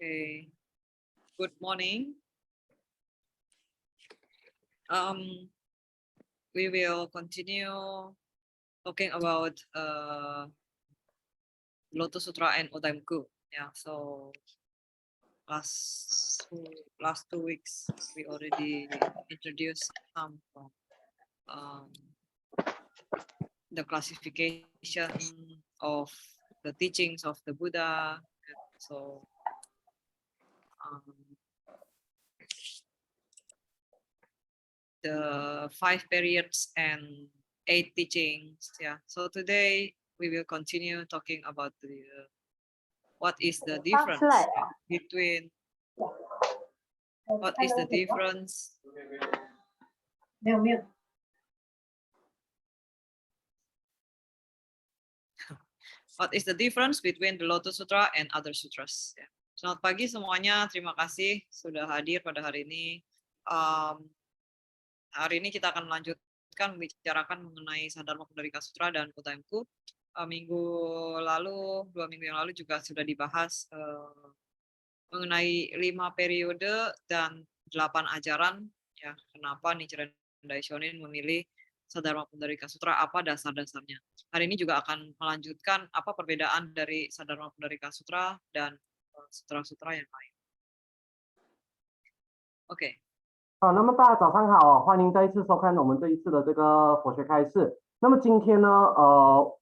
Okay. Good morning. We will continue talking about Lotus Sutra and Odaimku. Yeah. So last 2 weeks we already introduced some from the classification of the teachings of the Buddha. So the 5 periods and 8 teachings. Yeah. So today we will continue talking about the what is the difference between what is the difference what is the difference between the Lotus Sutra and other sutras. Ya. Selamat pagi semuanya, terima kasih sudah hadir pada hari ini. Hari ini kita akan melanjutkan membicarakan mengenai Sadharma Pundarika Sutra dan Odaimku. Minggu lalu, 2 minggu yang lalu juga sudah dibahas mengenai 5 periode dan 8 ajaran. Ya, kenapa Nichiren Daishonin memilih Sadharma Pundarika Sutra, apa dasar-dasarnya. Hari ini juga akan melanjutkan apa perbedaan dari Sadharma Pundarika Sutra dan sutra-sutra yang lain. Oke. 好，那么大家早上好，欢迎再一次收看我们这一次的这个佛学开示。那么今天呢，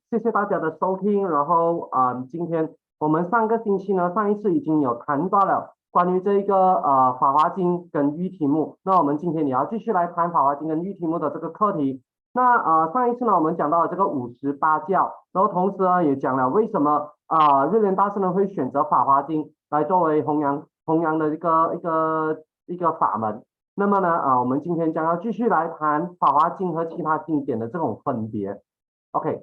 谢谢大家的收听。然后今天我们上个星期呢，上一次已经有谈到了关于这个法华经跟喻题目。那我们今天也要继续来谈法华经跟喻题目的这个课题。那上一次呢，我们讲到了这个58教，然后同时呢，也讲了为什么日莲大师呢会选择法华经来作为弘扬的一个法门。那么呢，我们今天将要继续来谈《法华经》和其他经典的这种分别。OK。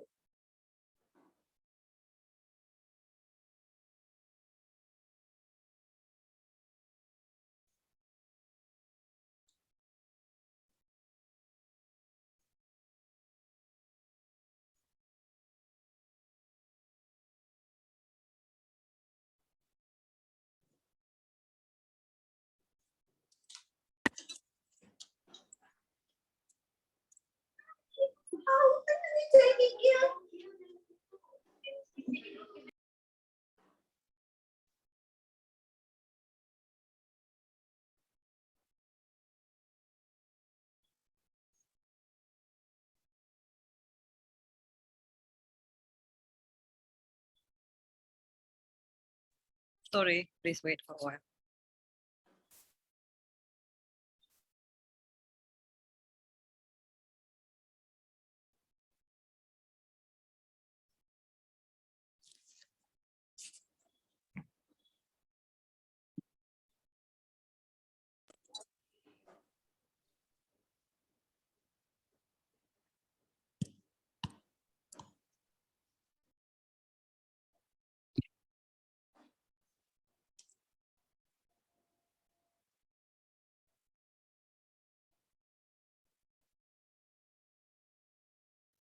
Sorry, please wait for a while.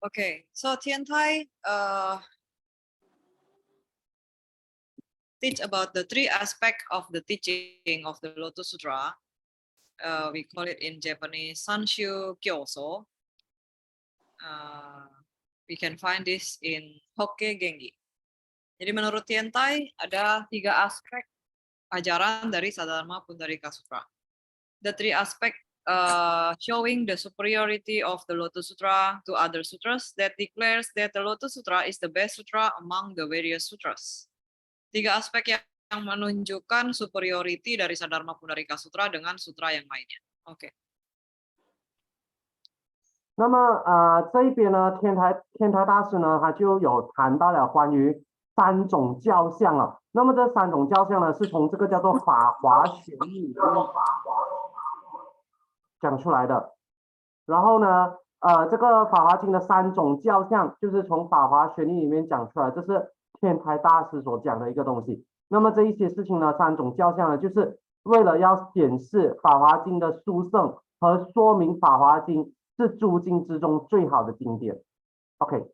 Okay, so Tiantai teach about the 3 aspects of the teaching of the Lotus Sutra. We call it in Japanese Sanshu Kyoso. We can find this in Hokke Gengi. Jadi menurut Tiantai ada 3 aspek ajaran dari Sadharma Pundarika Sutra. The 3 aspects showing the superiority of the Lotus Sutra to other sutras that declares that the Lotus Sutra is the best sutra among the various sutras. 3 aspek yang menunjukkan superiority dari Sadharma Pundarika Sutra dengan sutra yang lainnya. Oke. 那么这一边呢，天台大师呢，他就有谈到了关于3种教相了。那么这3种教相呢，是从这个叫做法华玄义里面讲出来的。然后呢，这个法华经的3种教相，就是从法华玄义里面讲出来，这是天台大师所讲的一个东西。那么这一些事情呢，3种教相呢，就是为了要显示法华经的殊胜和说明法华经是诸经之中最好的经典。OK。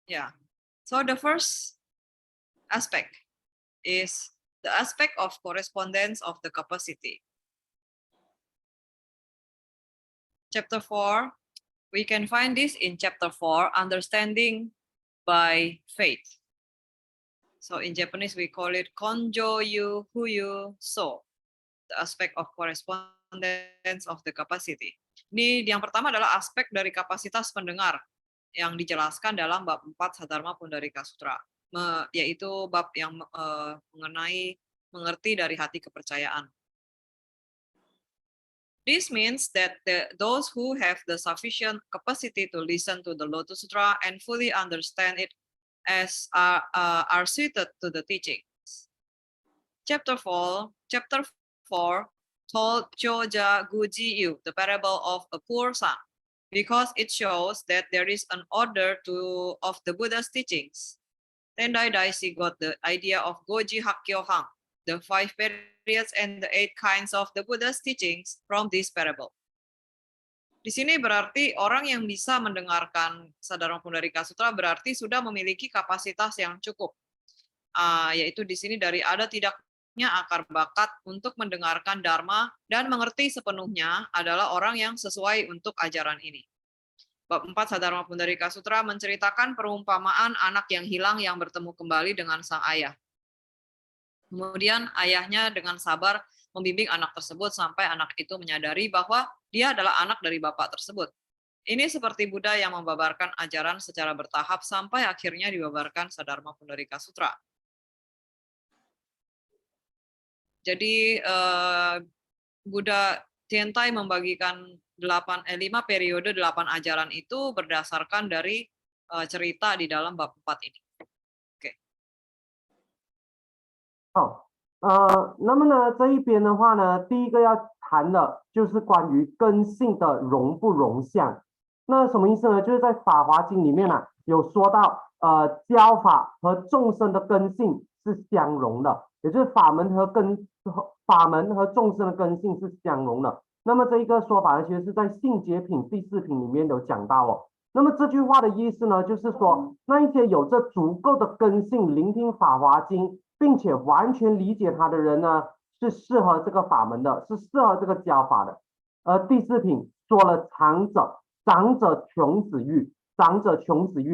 Yeah. So the first aspect is the aspect of correspondence of the capacity. Chapter 4, we can find this in chapter 4, understanding by faith. So in Japanese, we call it konjo yu huyu so, the aspect of correspondence of the capacity. Ini yang pertama adalah aspek dari kapasitas pendengar yang dijelaskan dalam bab 4 Sadharma Pundarika Sutra, yaitu bab yang mengenai mengerti dari hati kepercayaan. This means that those who have the sufficient capacity to listen to the Lotus Sutra and fully understand it as are suited to the teachings. Chapter 4 told Choja Guji-yu the parable of a poor son, because it shows that there is an order of the Buddha's teachings. Tendai Daisy got the idea of Goji Hakkyohang, the 5 periods and the 8 kinds of the Buddha's teachings from this parable. Di sini berarti orang yang bisa mendengarkan Sadharma Pundarika Sutra berarti sudah memiliki kapasitas yang cukup, yaitu di sini dari ada tidaknya akar bakat untuk mendengarkan Dharma dan mengerti sepenuhnya adalah orang yang sesuai untuk ajaran ini. Bab 4 Sadharma Pundarika Sutra menceritakan perumpamaan anak yang hilang yang bertemu kembali dengan sang ayah. Kemudian ayahnya dengan sabar membimbing anak tersebut sampai anak itu menyadari bahwa dia adalah anak dari bapak tersebut. Ini seperti Buddha yang membabarkan ajaran secara bertahap sampai akhirnya dibabarkan Sadharma Pundarika Sutra. Jadi Buddha Tiantai membagikan 5 periode 8 ajaran itu berdasarkan dari cerita di dalam bab 4 ini. Oke. 好，那么呢这一边的话呢，第一个要谈的就是关于根性的容不容相。那什么意思呢？就是在《法华经》里面呢，有说到教法和众生的根性是相容的，也就是法门和众生的根性是相容的。那么这一个说法呢，其实是在性解品第4品里面有讲到哦。那么这句话的意思呢，就是说那一些有着足够的根性聆听《法华经》，并且完全理解它的人呢，是适合这个法门的，是适合这个教法的。第4品说了长者穷子欲，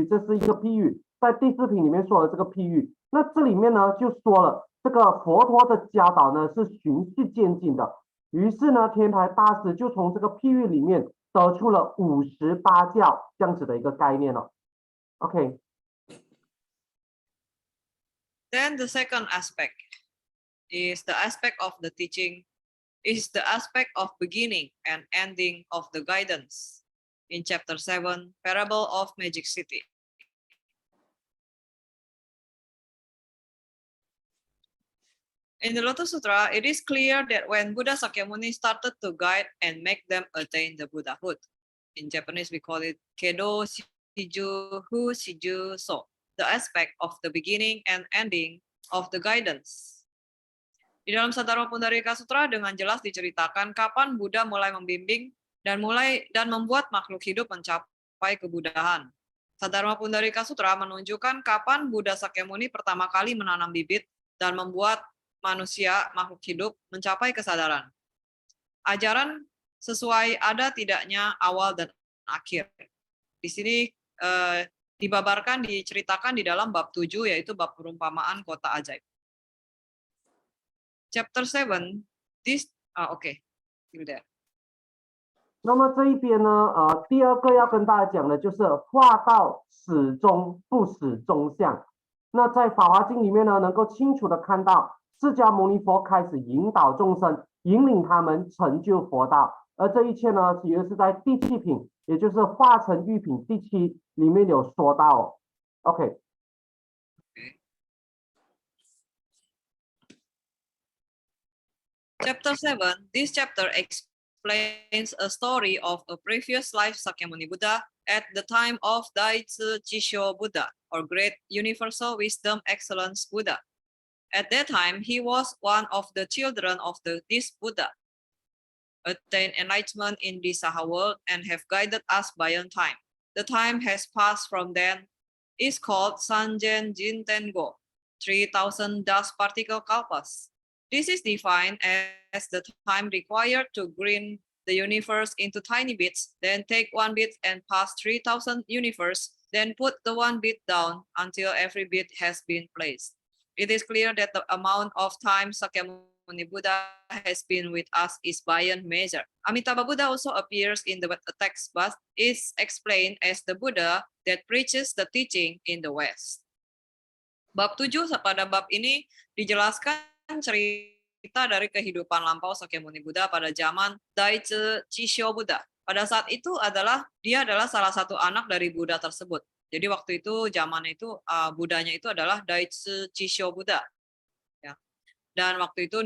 这是一个譬喻，在第4品里面说了这个譬喻。那这里面呢就说了这个佛陀的教导呢是循序渐进的，于是呢天台大师就从这个譬喻里面得出了58教这样子的一个概念了。OK。 Then the second aspect is the aspect of the teaching, is the aspect of beginning and ending of the guidance in chapter 7, Parable of Magic City. In the Lotus Sutra, it is clear that when Buddha Sakyamuni started to guide and make them attain the Buddhahood, in Japanese we call it Kedo Shiju Hu Shiju So, the aspect of the beginning and ending of the guidance. Di dalam Sadharma Pundarika Sutra dengan jelas diceritakan kapan Buddha mulai membimbing dan membuat makhluk hidup mencapai kebudahan. Sadharma Pundarika Sutra menunjukkan kapan Buddha Sakyamuni pertama kali menanam bibit dan membuat manusia, makhluk hidup, mencapai kesadaran. Ajaran sesuai ada tidaknya awal dan akhir. Di sini diceritakan di dalam bab 7, yaitu bab perumpamaan kota ajaib. Chapter 7, still there. 那么这一边呢，第二个要跟大家讲的就是化道始终不始终相。那在《法华经》里面呢，能够清楚的看到释迦牟尼佛开始引导众生，引领他们成就佛道。而这一切呢，其实是在第7品，也就是化成玉品第7里面有说到。OK。Chapter 7, this chapter explains a story of a previous life Sakyamuni Buddha at the time of Daitsu Jisho Buddha, or Great Universal Wisdom Excellence Buddha. At that time, he was one of the children of this Buddha, attained enlightenment in the Saha world and have guided us beyond time. The time has passed from then is called Sanjen Jintengo, 3000 dust particle kalpas. This is defined as the time required to grind the universe into tiny bits, then take one bit and pass 3000 universe, then put the one bit down until every bit has been placed. It is clear that the amount of time Sakyamuni Buddha has been with us is beyond measure. Amitabha Buddha also appears in the text, but is explained as the Buddha that preaches the teaching in the West. Bab 7, pada bab ini dijelaskan cerita dari kehidupan lampau Sakyamuni Buddha pada zaman Daiche Chisho Buddha. Pada saat itu dia adalah salah satu anak dari Buddha tersebut. Jadi waktu itu zaman itu Budanya itu adalah Daiche Chisho Buddha. Ya. Dan waktu itu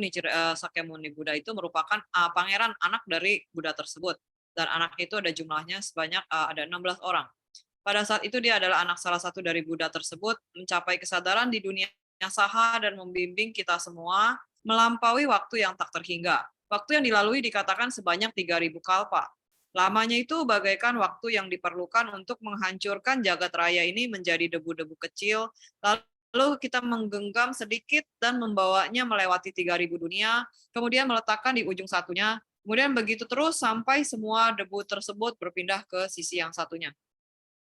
Sakyamuni Buddha itu merupakan pangeran anak dari Buddha tersebut. Dan anak itu ada jumlahnya sebanyak ada 16 orang. Pada saat itu dia adalah anak salah satu dari Buddha tersebut, mencapai kesadaran di dunia saha dan membimbing kita semua melampaui waktu yang tak terhingga. Waktu yang dilalui dikatakan sebanyak 3000 kalpa. Lamanya itu bagaikan waktu yang diperlukan untuk menghancurkan jagat raya ini menjadi debu-debu kecil, lalu kita menggenggam sedikit dan membawanya melewati 3000 dunia, kemudian meletakkan di ujung satunya, kemudian begitu terus sampai semua debu tersebut berpindah ke sisi yang satunya.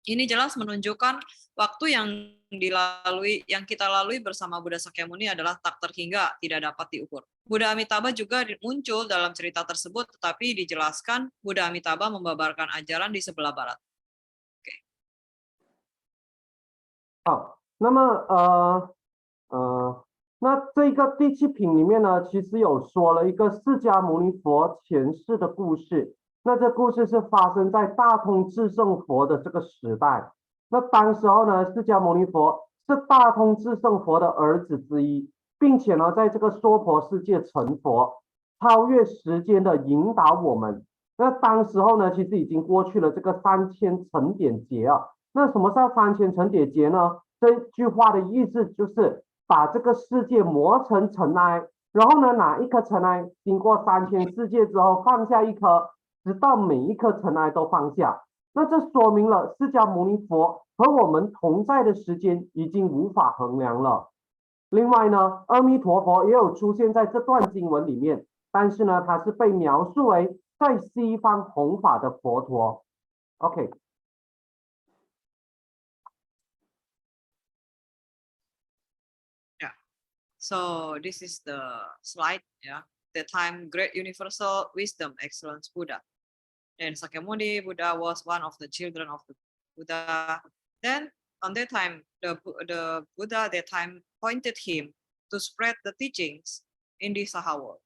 Ini jelas menunjukkan waktu yang kita lalui bersama Buddha Sakyamuni adalah tak terhingga, tidak dapat diukur. Buddha Amitabha juga muncul dalam cerita tersebut, tetapi dijelaskan Buddha Amitabha membabarkan ajaran di sebelah barat. Oke. 好，那么那这个第7品里面呢，其实有说了一个释迦牟尼佛前世的故事。那这故事是发生在大通智胜佛的这个时代。那当时候呢，释迦牟尼佛是大通智胜佛的儿子之一，并且呢，在这个娑婆世界成佛，超越时间的引导我们。那当时候呢，其实已经过去了这个3000层点劫啊。那什么叫3000层点劫呢？这句话的意思就是把这个世界磨成尘埃，然后呢，拿一颗尘埃经过3000世界之后，放下一颗。直到每一颗尘埃都放下，那这说明了释迦牟尼佛和我们同在的时间已经无法衡量了。另外呢，阿弥陀佛也有出现在这段经文里面，但是呢，他是被描述为在西方弘法的佛陀。OK。Yeah. So this is the slide. Yeah. The time great universal wisdom excellence Buddha. And Sakyamuni Buddha was one of the children of the Buddha. Then on that time, the Buddha that time pointed him to spread the teachings in the Saha world.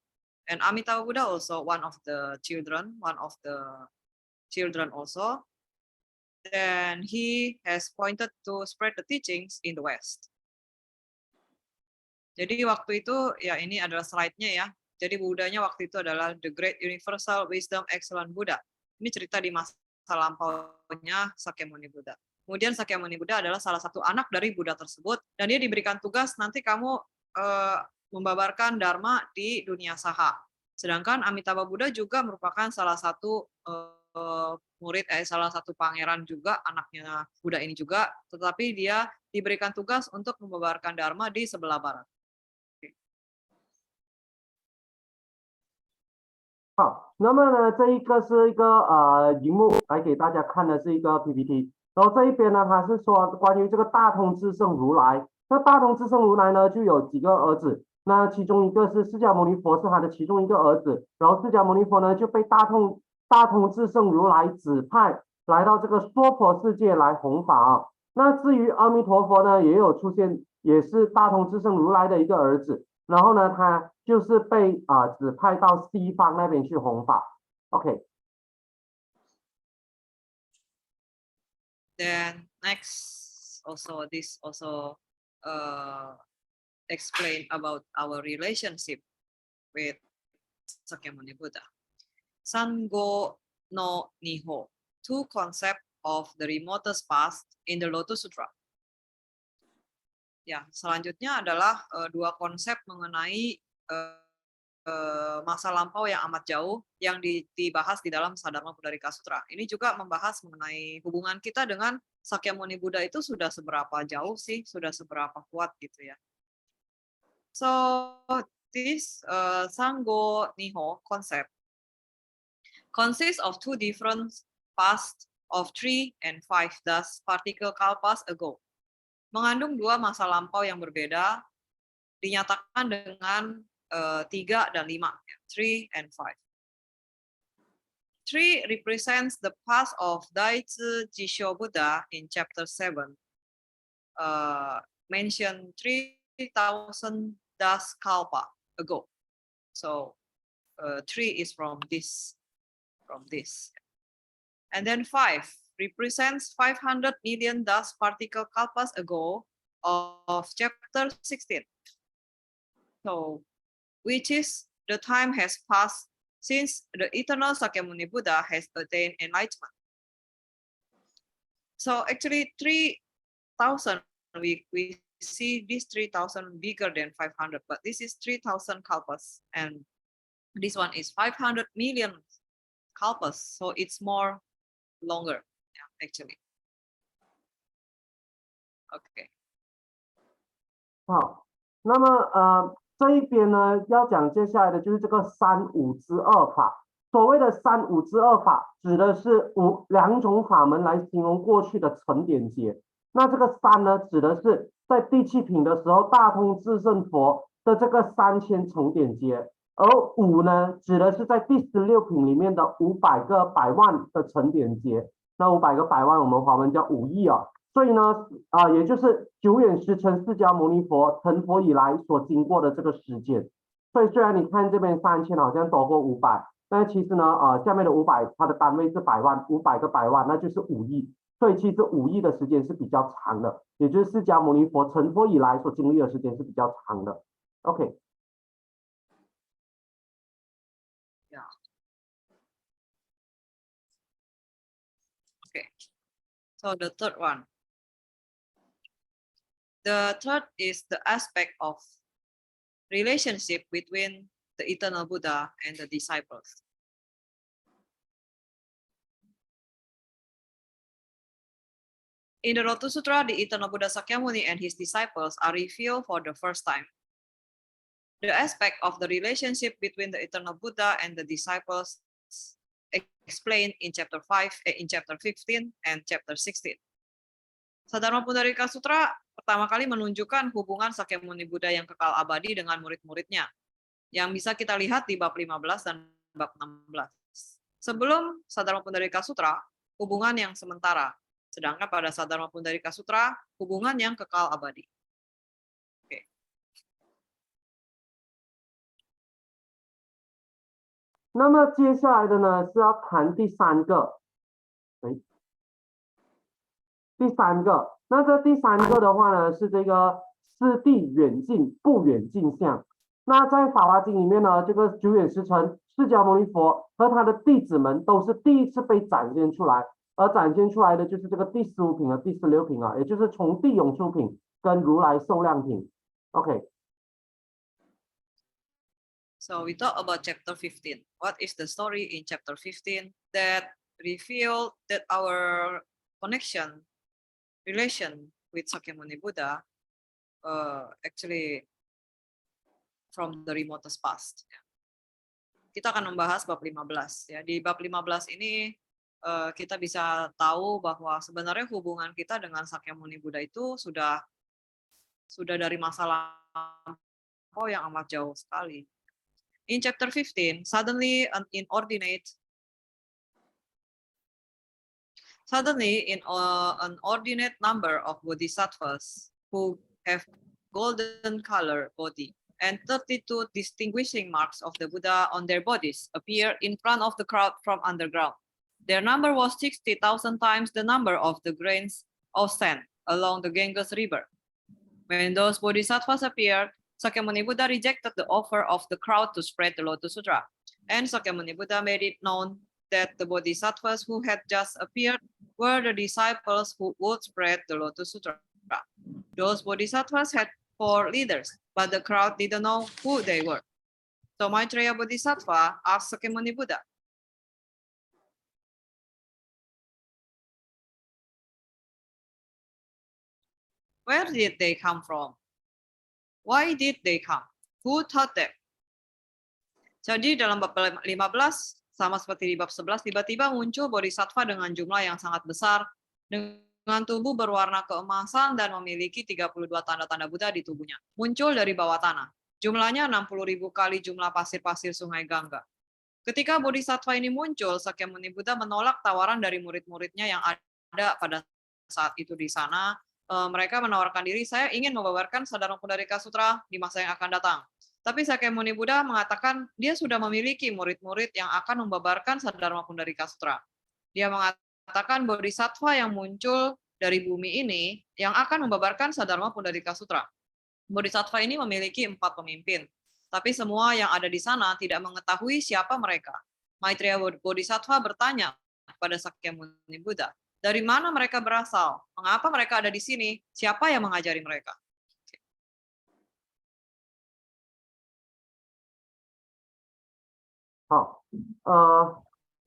And Amitabha Buddha also one of the children also. Then he has pointed to spread the teachings in the West. Jadi waktu itu ya ini adalah slide-nya ya. Jadi Buddhanya waktu itu adalah the great universal wisdom excellent Buddha. Ini cerita di masa lampaunya Sakyamuni Buddha. Kemudian Sakyamuni Buddha adalah salah satu anak dari Buddha tersebut, dan dia diberikan tugas nanti kamu membabarkan Dharma di dunia saha. Sedangkan Amitabha Buddha juga merupakan salah satu salah satu pangeran juga, anaknya Buddha ini juga, tetapi dia diberikan tugas untuk membabarkan Dharma di sebelah barat. 好，那么呢，这一个是一个荧幕来给大家看的是一个 PPT， 然后这一边呢，它是说关于这个大通智胜如来。那大通智胜如来呢，就有几个儿子，那其中一个是释迦牟尼佛，是他的其中一个儿子，然后释迦牟尼佛呢就被大通智胜如来指派来到这个娑婆世界来弘法啊。那至于阿弥陀佛呢，也有出现，也是大通智胜如来的一个儿子。然后呢，他就是被指派到西方那边去弘法。OK。Then next, also this also explain about our relationship with Sakyamuni Buddha. Sango no Niho, two concepts of the remotest past in the Lotus Sutra. Ya, selanjutnya adalah dua konsep mengenai masa lampau yang amat jauh yang dibahas di dalam Saddharma Pundarika Sutra. Ini juga membahas mengenai hubungan kita dengan Sakyamuni Buddha itu sudah seberapa jauh sih, sudah seberapa kuat gitu ya. So this Sanggo Niho concept consists of two different past of 3 and 5 thus particle kalpas ago. Mengandung dua masa lampau yang berbeda, dinyatakan dengan 3 dan 5, 3 and 5. 3 represents the past of Daitsu Jisho Buddha in chapter 7. Mentioned 3,000 das kalpa ago. So 3 is from this. And then 5 represents 500 million dust particle kalpas ago of chapter 16. So, which is the time has passed since the eternal Sakyamuni Buddha has attained enlightenment. So actually 3,000, we see this 3,000 bigger than 500, but this is 3,000 kalpas, and this one is 500 million kalpas, so it's more longer, actually. Okay. 好，那么这一边呢，要讲接下来的就是这个3-5之2法。所谓的3-5之2法，指的是2种法门来形容过去的成点劫。那这个3呢，指的是在第7品的时候，大通智胜佛的这个3000重点劫，而5呢，指的是在第16品里面的500个百万的成点劫。那500个百万，我们华文叫5亿啊。所以呢，也就是久远时成释迦牟尼佛成佛以来所经过的这个时间。所以虽然你看这边3000好像多过500，但是其实呢，下面的500它的单位是百万，500个百万那就是5亿。所以其实5亿的时间是比较长的，也就是释迦牟尼佛成佛以来所经历的时间是比较长的。OK。Yeah. Okay. So the third one. The third is the aspect of relationship between the eternal Buddha and the disciples. In the Lotus Sutra, the eternal Buddha Sakyamuni and his disciples are revealed for the first time. The aspect of the relationship between the eternal Buddha and the disciples explained in chapter 15 and chapter 16. Sadharma Pundarika Sutra pertama kali menunjukkan hubungan Sakyamuni Buddha yang kekal abadi dengan murid-muridnya, yang bisa kita lihat di bab 15 dan bab 16. Sebelum Sadharma Pundarika Sutra, hubungan yang sementara, sedangkan pada Sadharma Pundarika Sutra, hubungan yang kekal abadi. Oke. 那么接下来的呢是要谈第3个，那这第3个的话呢是这个四谛远近不远近相。那在《法华经》里面呢，这个久远时成释迦牟尼佛和他的弟子们都是第一次被展现出来，而展现出来的就是这个第15品和第16品啊，也就是从地永出品跟如来受量品。OK。So we talk about chapter 15. What is the story in chapter 15 that revealed that our relation with Sakyamuni Buddha actually from the remotest past. Kita akan membahas bab 15 ya. Di bab 15 ini kita bisa tahu bahwa sebenarnya hubungan kita dengan Sakyamuni Buddha itu sudah dari masa lampau yang amat jauh sekali. In chapter 15, suddenly an inordinate number of bodhisattvas who have golden color body and 32 distinguishing marks of the Buddha on their bodies appear in front of the crowd from underground. Their number was 60,000 times the number of the grains of sand along the Ganges River. When those bodhisattvas appeared, Sakyamuni Buddha rejected the offer of the crowd to spread the Lotus Sutra, and Sakyamuni Buddha made it known that the bodhisattvas who had just appeared were the disciples who would spread the Lotus Sutra. Those bodhisattvas had 4 leaders, but the crowd didn't know who they were. So Maitreya Bodhisattva asked Sakyamuni Buddha, Where did they come from? Why did they come? Who taught them? Jadi dalam bab 15, sama seperti di bab 11, tiba-tiba muncul bodhisattva dengan jumlah yang sangat besar, dengan tubuh berwarna keemasan dan memiliki 32 tanda-tanda Buddha di tubuhnya. Muncul dari bawah tanah. Jumlahnya 60.000 kali jumlah pasir-pasir sungai Gangga. Ketika bodhisattva ini muncul, Sakyamuni Buddha menolak tawaran dari murid-muridnya yang ada pada saat itu di sana. Mereka menawarkan diri, saya ingin membabarkan Sadharma Pundarika Sutra di masa yang akan datang. Tapi Sakyamuni Buddha mengatakan dia sudah memiliki murid-murid yang akan membabarkan Sadharma Pundarika Sutra. Dia mengatakan bodhisattva yang muncul dari bumi ini yang akan membabarkan Sadharma Pundarika Sutra. Bodhisattva ini memiliki 4 pemimpin, tapi semua yang ada di sana tidak mengetahui siapa mereka. Maitreya Bodhisattva bertanya kepada Sakyamuni Buddha, dari mana mereka berasal? Mengapa mereka ada di sini? Siapa yang mengajari mereka? 好，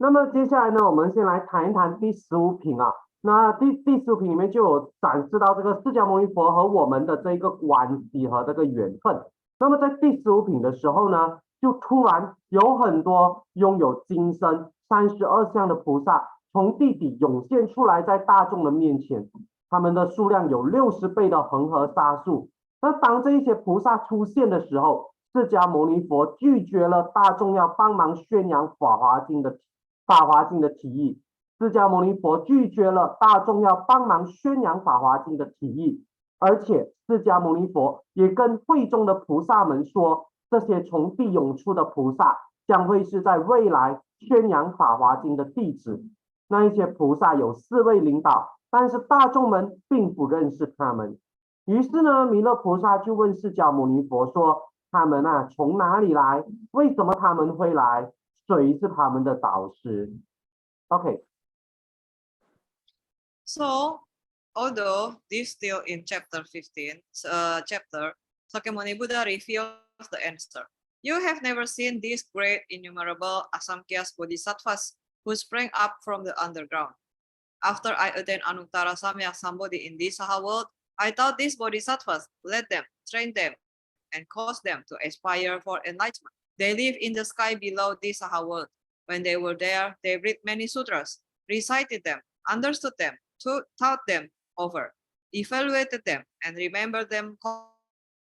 那么接下来呢，我们先来谈一谈第15品啊。那第15品里面就有展示到这个释迦牟尼佛和我们的这一个关系和这个缘分。那么在第15品的时候呢，就突然有很多拥有金身32相的菩萨从地底涌现出来，在大众的面前，他们的数量有60倍的恒河沙数。那当这一些菩萨出现的时候，释迦牟尼佛拒绝了大众要帮忙宣扬法华经的提议。释迦牟尼佛拒绝了大众要帮忙宣扬法华经的提议，而且释迦牟尼佛也跟会中的菩萨们说，这些从地涌出的菩萨将会是在未来宣扬法华经的弟子。那一些菩萨有4位领导，但是大众们并不认识他们。于是呢，弥勒菩萨就问释迦牟尼佛说，他们啊从哪里来？为什么他们会来？谁是他们的导师 ？OK。So, although this still in chapter 15, Sakyamuni Buddha reveals the answer. You have never seen these great innumerable Asamkhya Bodhisattvas who sprang up from the underground. After I attained Anuttara Samyak Sambodhi in this Saha world, I taught these Bodhisattvas, led them, trained them, and caused them to aspire for enlightenment. They live in the sky below this Saha world. When they were there, they read many sutras, recited them, understood them, taught them over, evaluated them, and remembered them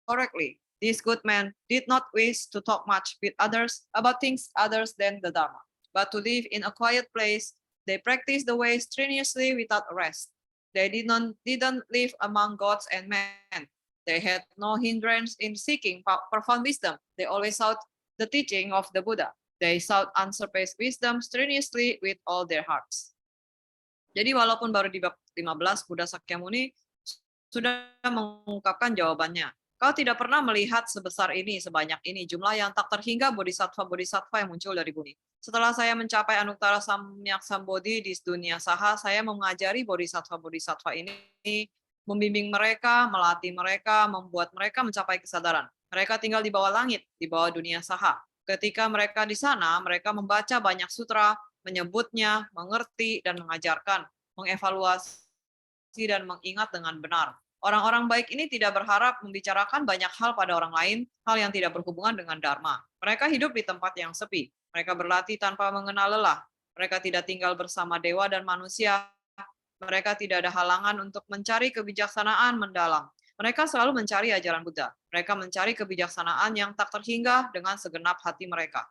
correctly. These good men did not wish to talk much with others about things others than the Dharma, but to live in a quiet place. They practiced the way strenuously without rest. They didn't live among gods and men. They had no hindrance in seeking profound wisdom. They always sought the teaching of the Buddha. They sought unsurpassed wisdom strenuously with all their hearts. Jadi walaupun baru di bab 15, Buddha Sakyamuni sudah mengungkapkan jawabannya. Kau tidak pernah melihat sebesar ini, sebanyak ini, jumlah yang tak terhingga bodhisattva-bodhisattva yang muncul dari bumi. Setelah saya mencapai Anuttara Samyak Sambodhi di dunia Saha, saya mengajari bodhisattva-bodhisattva ini, membimbing mereka, melatih mereka, membuat mereka mencapai kesadaran. Mereka tinggal di bawah langit, di bawah dunia Saha. Ketika mereka di sana, mereka membaca banyak sutra, menyebutnya, mengerti, dan mengajarkan, mengevaluasi, dan mengingat dengan benar. Orang-orang baik ini tidak berharap membicarakan banyak hal pada orang lain, hal yang tidak berhubungan dengan Dharma. Mereka hidup di tempat yang sepi. Mereka berlatih tanpa mengenal lelah. Mereka tidak tinggal bersama dewa dan manusia. Mereka tidak ada halangan untuk mencari kebijaksanaan mendalam. Mereka selalu mencari ajaran Buddha. Mereka mencari kebijaksanaan yang tak terhingga dengan segenap hati mereka.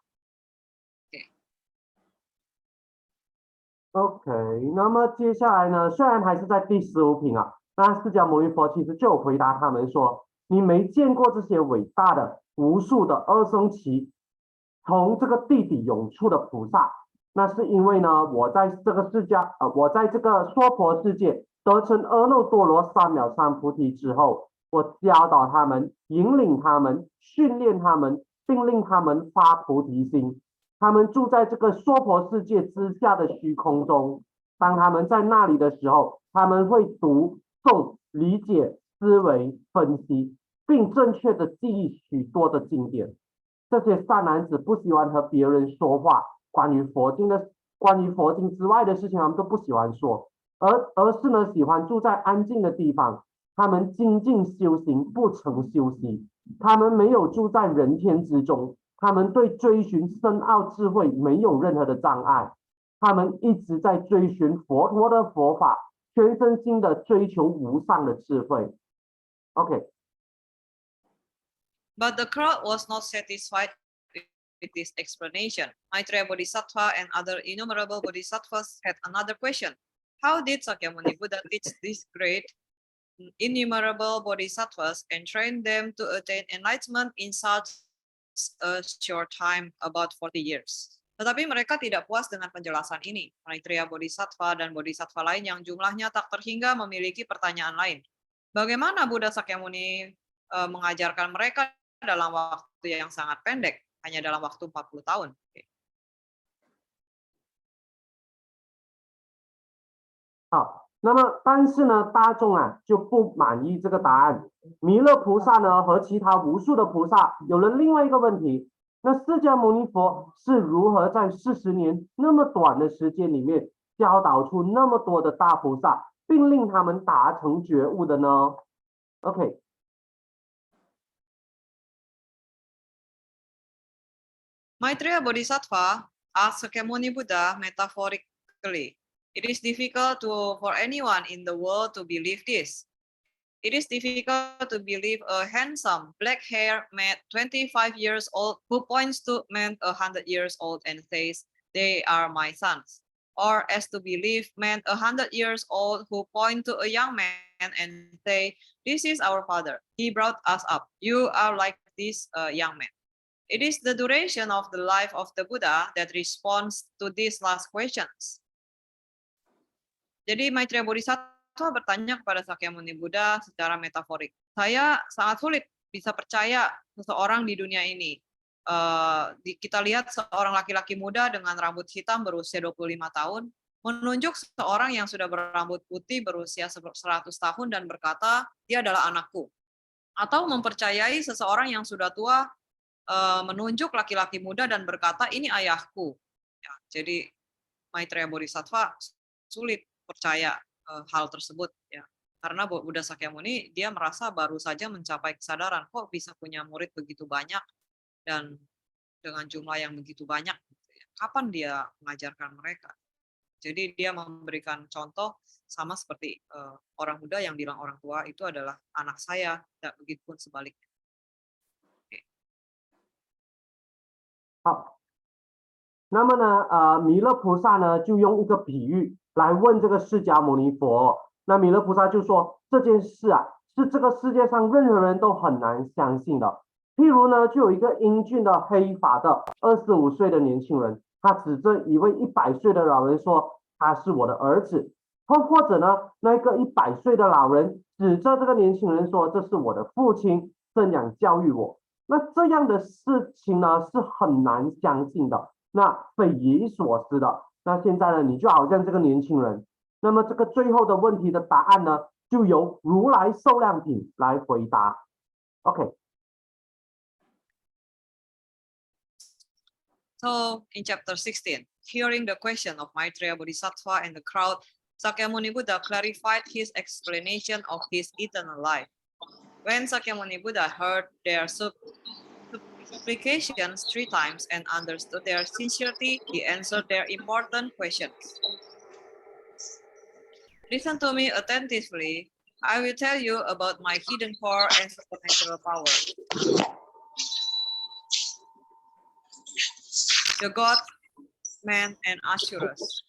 OK， 那么接下来呢，虽然还是在第15品啊，那释迦牟尼佛其实就有回答他们说，你没见过这些伟大的无数的阿僧祇从这个地底涌出的菩萨，那是因为呢，我在这个娑婆世界得成阿耨多罗三藐三菩提之后，我教导他们，引领他们，训练他们，并令他们发菩提心。他们住在这个娑婆世界之下的虚空中，当他们在那里的时候，他们会读诵、理解、思维、分析，并正确的记忆许多的经典。这些善男子不喜欢和别人说话，关于佛经之外的事情，他们都不喜欢说，而是呢喜欢住在安静的地方，他们精进修行，不曾休息。他们没有住在人天之中，他们对追寻深奥智慧没有任何的障碍。他们一直在追寻佛陀的佛法，全身心的追求无上的智慧。OK。But the crowd was not satisfied with this explanation. Maitreya Bodhisattva and other innumerable bodhisattvas had another question. How did Sakyamuni Buddha teach these great innumerable bodhisattvas and train them to attain enlightenment in such a short time, about 40 years? Tetapi mereka tidak puas dengan penjelasan ini. Maitreya Bodhisattva dan bodhisattva lain yang jumlahnya tak terhingga memiliki pertanyaan lain. Bagaimana Buddha Sakyamuni mengajarkan mereka dalam waktu yang sangat pendek, hanya dalam waktu 40 tahun. 好，那么但是呢，大众就不满意这个答案。弥勒菩萨呢和其他无数的菩萨有了另外一个问题：那释迦牟尼佛是如何在40年那么短的时间里面教导出那么多的大菩萨，并令他们达成觉悟的呢 ？OK。Maitreya Bodhisattva asked Sakyamuni Buddha metaphorically, "It is difficult for anyone in the world to believe this. It is difficult to believe a handsome, black-haired man 25 years old who points to men 100 years old and says, 'They are my sons.' Or as to believe men 100 years old who point to a young man and say, 'This is our father. He brought us up. You are like this young man.' It is the duration of the life of the Buddha that responds to these last questions." Jadi Maitreya Bodhisattva bertanya kepada Sakyamuni Buddha secara metaforik. Saya sangat sulit bisa percaya seseorang di dunia ini. Kita lihat seorang laki-laki muda dengan rambut hitam berusia 25 tahun, menunjuk seorang yang sudah berambut putih berusia 100 tahun dan berkata, dia adalah anakku. Atau mempercayai seseorang yang sudah tua menunjuk laki-laki muda dan berkata, ini ayahku. Ya, jadi Maitreya Bodhisattva sulit percaya hal tersebut, ya, karena Buddha Sakyamuni dia merasa baru saja mencapai kesadaran, kok bisa punya murid begitu banyak dan dengan jumlah yang begitu banyak, kapan dia mengajarkan mereka? Jadi dia memberikan contoh sama seperti orang muda yang bilang orang tua itu adalah anak saya, dan begitupun sebaliknya. 好，那么呢，弥勒菩萨呢就用一个比喻来问这个释迦牟尼佛。那弥勒菩萨就说，这件事是这个世界上任何人都很难相信的。譬如呢，就有一个英俊的黑发的25岁的年轻人，他指着一位100岁的老人说，他是我的儿子。或者呢，那个100岁的老人指着这个年轻人说，这是我的父亲生养教育我。那这样的事情呢是很难相信的，那匪夷所思的。那现在呢，你就好像这个年轻人，那么这个最后的问题的答案呢，就由如来寿量品来回答。OK。 So in chapter 16, hearing the question of Maitreya Bodhisattva and the crowd, Sakyamuni Buddha clarified his explanation of his eternal life. When Sakyamuni Buddha heard their supplications 3 times and understood their sincerity, he answered their important questions. Listen to me attentively. I will tell you about my hidden core and supernatural power. The gods, men, and asuras.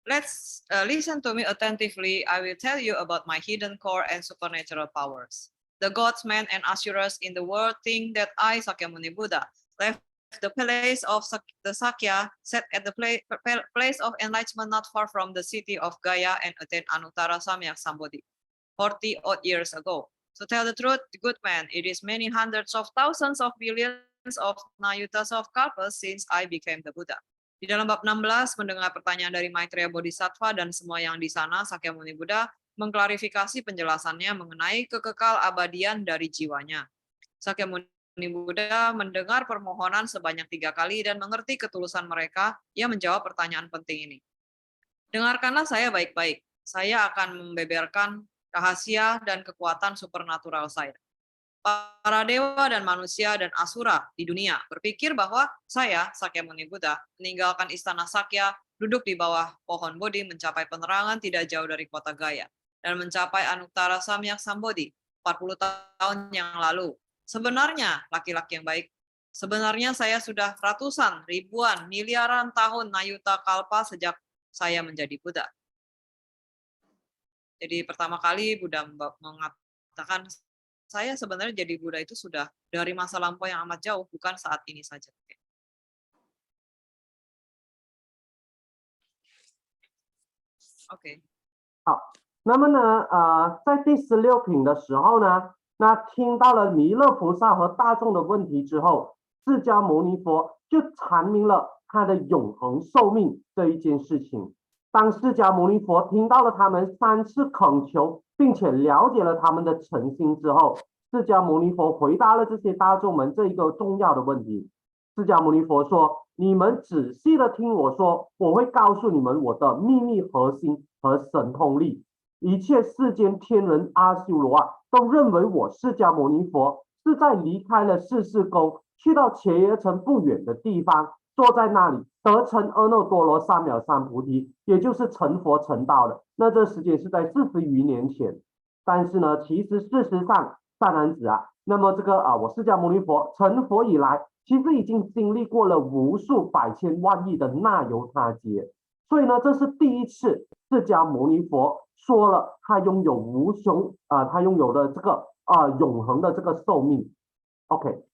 Let's listen to me attentively. I will tell you about my hidden core and supernatural powers. The gods, men, and asuras in the world think that I, Sakyamuni Buddha, left the place of the Sakya, sat at the place of enlightenment not far from the city of Gaya, and attained Anuttara Samyak Sambodhi 40 odd years ago. To tell the truth, good man, it is many hundreds of thousands of billions of Nayutas of Kalpas since I became the Buddha. Di dalam bab 16 mendengar pertanyaan dari Maitreya Bodhisattva dan semua yang di sana, Sakyamuni Buddha mengklarifikasi penjelasannya mengenai kekekal abadian dari jiwanya. Sakyamuni Buddha mendengar permohonan sebanyak 3 kali dan mengerti ketulusan mereka. Ia menjawab pertanyaan penting ini. Dengarkanlah saya baik-baik. Saya akan membeberkan rahasia dan kekuatan supernatural saya. Para dewa dan manusia dan asura di dunia berpikir bahwa saya, Sakyamuni Buddha, meninggalkan istana Sakya, duduk di bawah pohon Bodhi mencapai penerangan tidak jauh dari kota Gaya, dan mencapai Anuttara Samyak Sambodhi 40 tahun yang lalu. Sebenarnya, laki-laki yang baik, sebenarnya saya sudah ratusan, ribuan, miliaran tahun Nayuta Kalpa sejak saya menjadi Buddha. Jadi pertama kali Buddha mengatakan, saya sebenarnya jadi Buddha itu sudah dari masa lampau yang amat jauh, bukan saat ini saja. OK。好，那么呢，在第16品的时候呢，那听到了弥勒菩萨和大众的问题之后，释迦牟尼佛就阐明了他的永恒寿命这一件事情。当释迦牟尼佛听到了他们3次恳求，并且了解了他们的诚心之后，释迦牟尼佛回答了这些大众们这一个重要的问题。释迦牟尼佛说：“你们仔细的听我说，我会告诉你们我的秘密核心和神通力。一切世间天人阿修罗啊，都认为我释迦牟尼佛是在离开了世事宫，去到伽耶城不远的地方，坐在那里得成阿耨多罗三藐三菩提，也就是成佛成道的。那这时间是在40余年前。但是呢，其实事实上，善男子啊，那么这个我释迦牟尼佛成佛以来，其实已经经历过了无数百千万亿的那由他劫，所以呢，这是第一次释迦牟尼佛说了他拥有无穷他拥有的这个永恒的这个寿命。OK。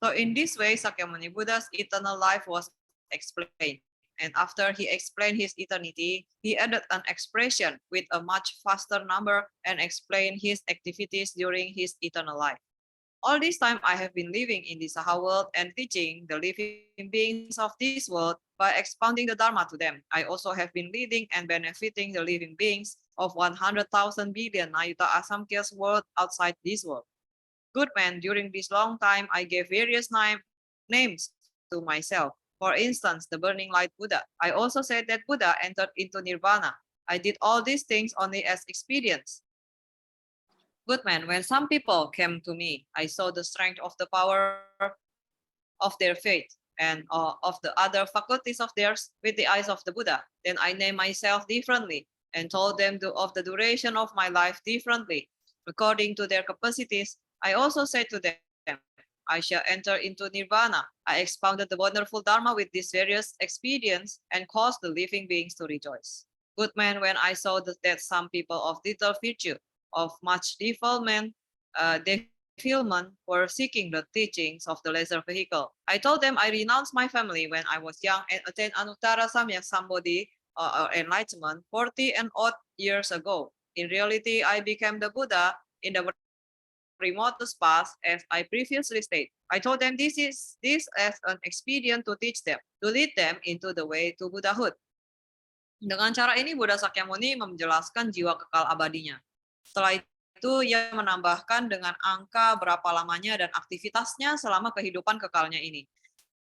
So in this way, Sakyamuni Buddha's eternal life was explained. And after he explained his eternity, he added an expression with a much faster number and explained his activities during his eternal life. All this time I have been living in the Saha world and teaching the living beings of this world by expounding the Dharma to them. I also have been leading and benefiting the living beings of 100,000 billion Nayuta Asamkya's world outside this world. Good man, during this long time, I gave various names to myself. For instance, the burning light Buddha. I also said that Buddha entered into Nirvana. I did all these things only as experience. Good man, when some people came to me, I saw the strength of the power of their faith and of the other faculties of theirs with the eyes of the Buddha. Then I named myself differently and told them of the duration of my life differently. According to their capacities, I also said to them, I shall enter into Nirvana. I expounded the wonderful Dharma with these various expedients and caused the living beings to rejoice. Good man, when I saw that some people of little virtue, of much defilement were seeking the teachings of the lesser vehicle, I told them I renounced my family when I was young and attained Anuttara Samyak Sambodhi or enlightenment 40 and odd years ago. In reality, I became the Buddha in the remotest past, as I previously stated. I told them this as an expedient to teach them, to lead them into the way to Buddhahood. Dengan cara ini, Buddha Sakyamuni menjelaskan jiwa kekal abadinya. Setelah itu, ia menambahkan dengan angka berapa lamanya dan aktivitasnya selama kehidupan kekalnya ini.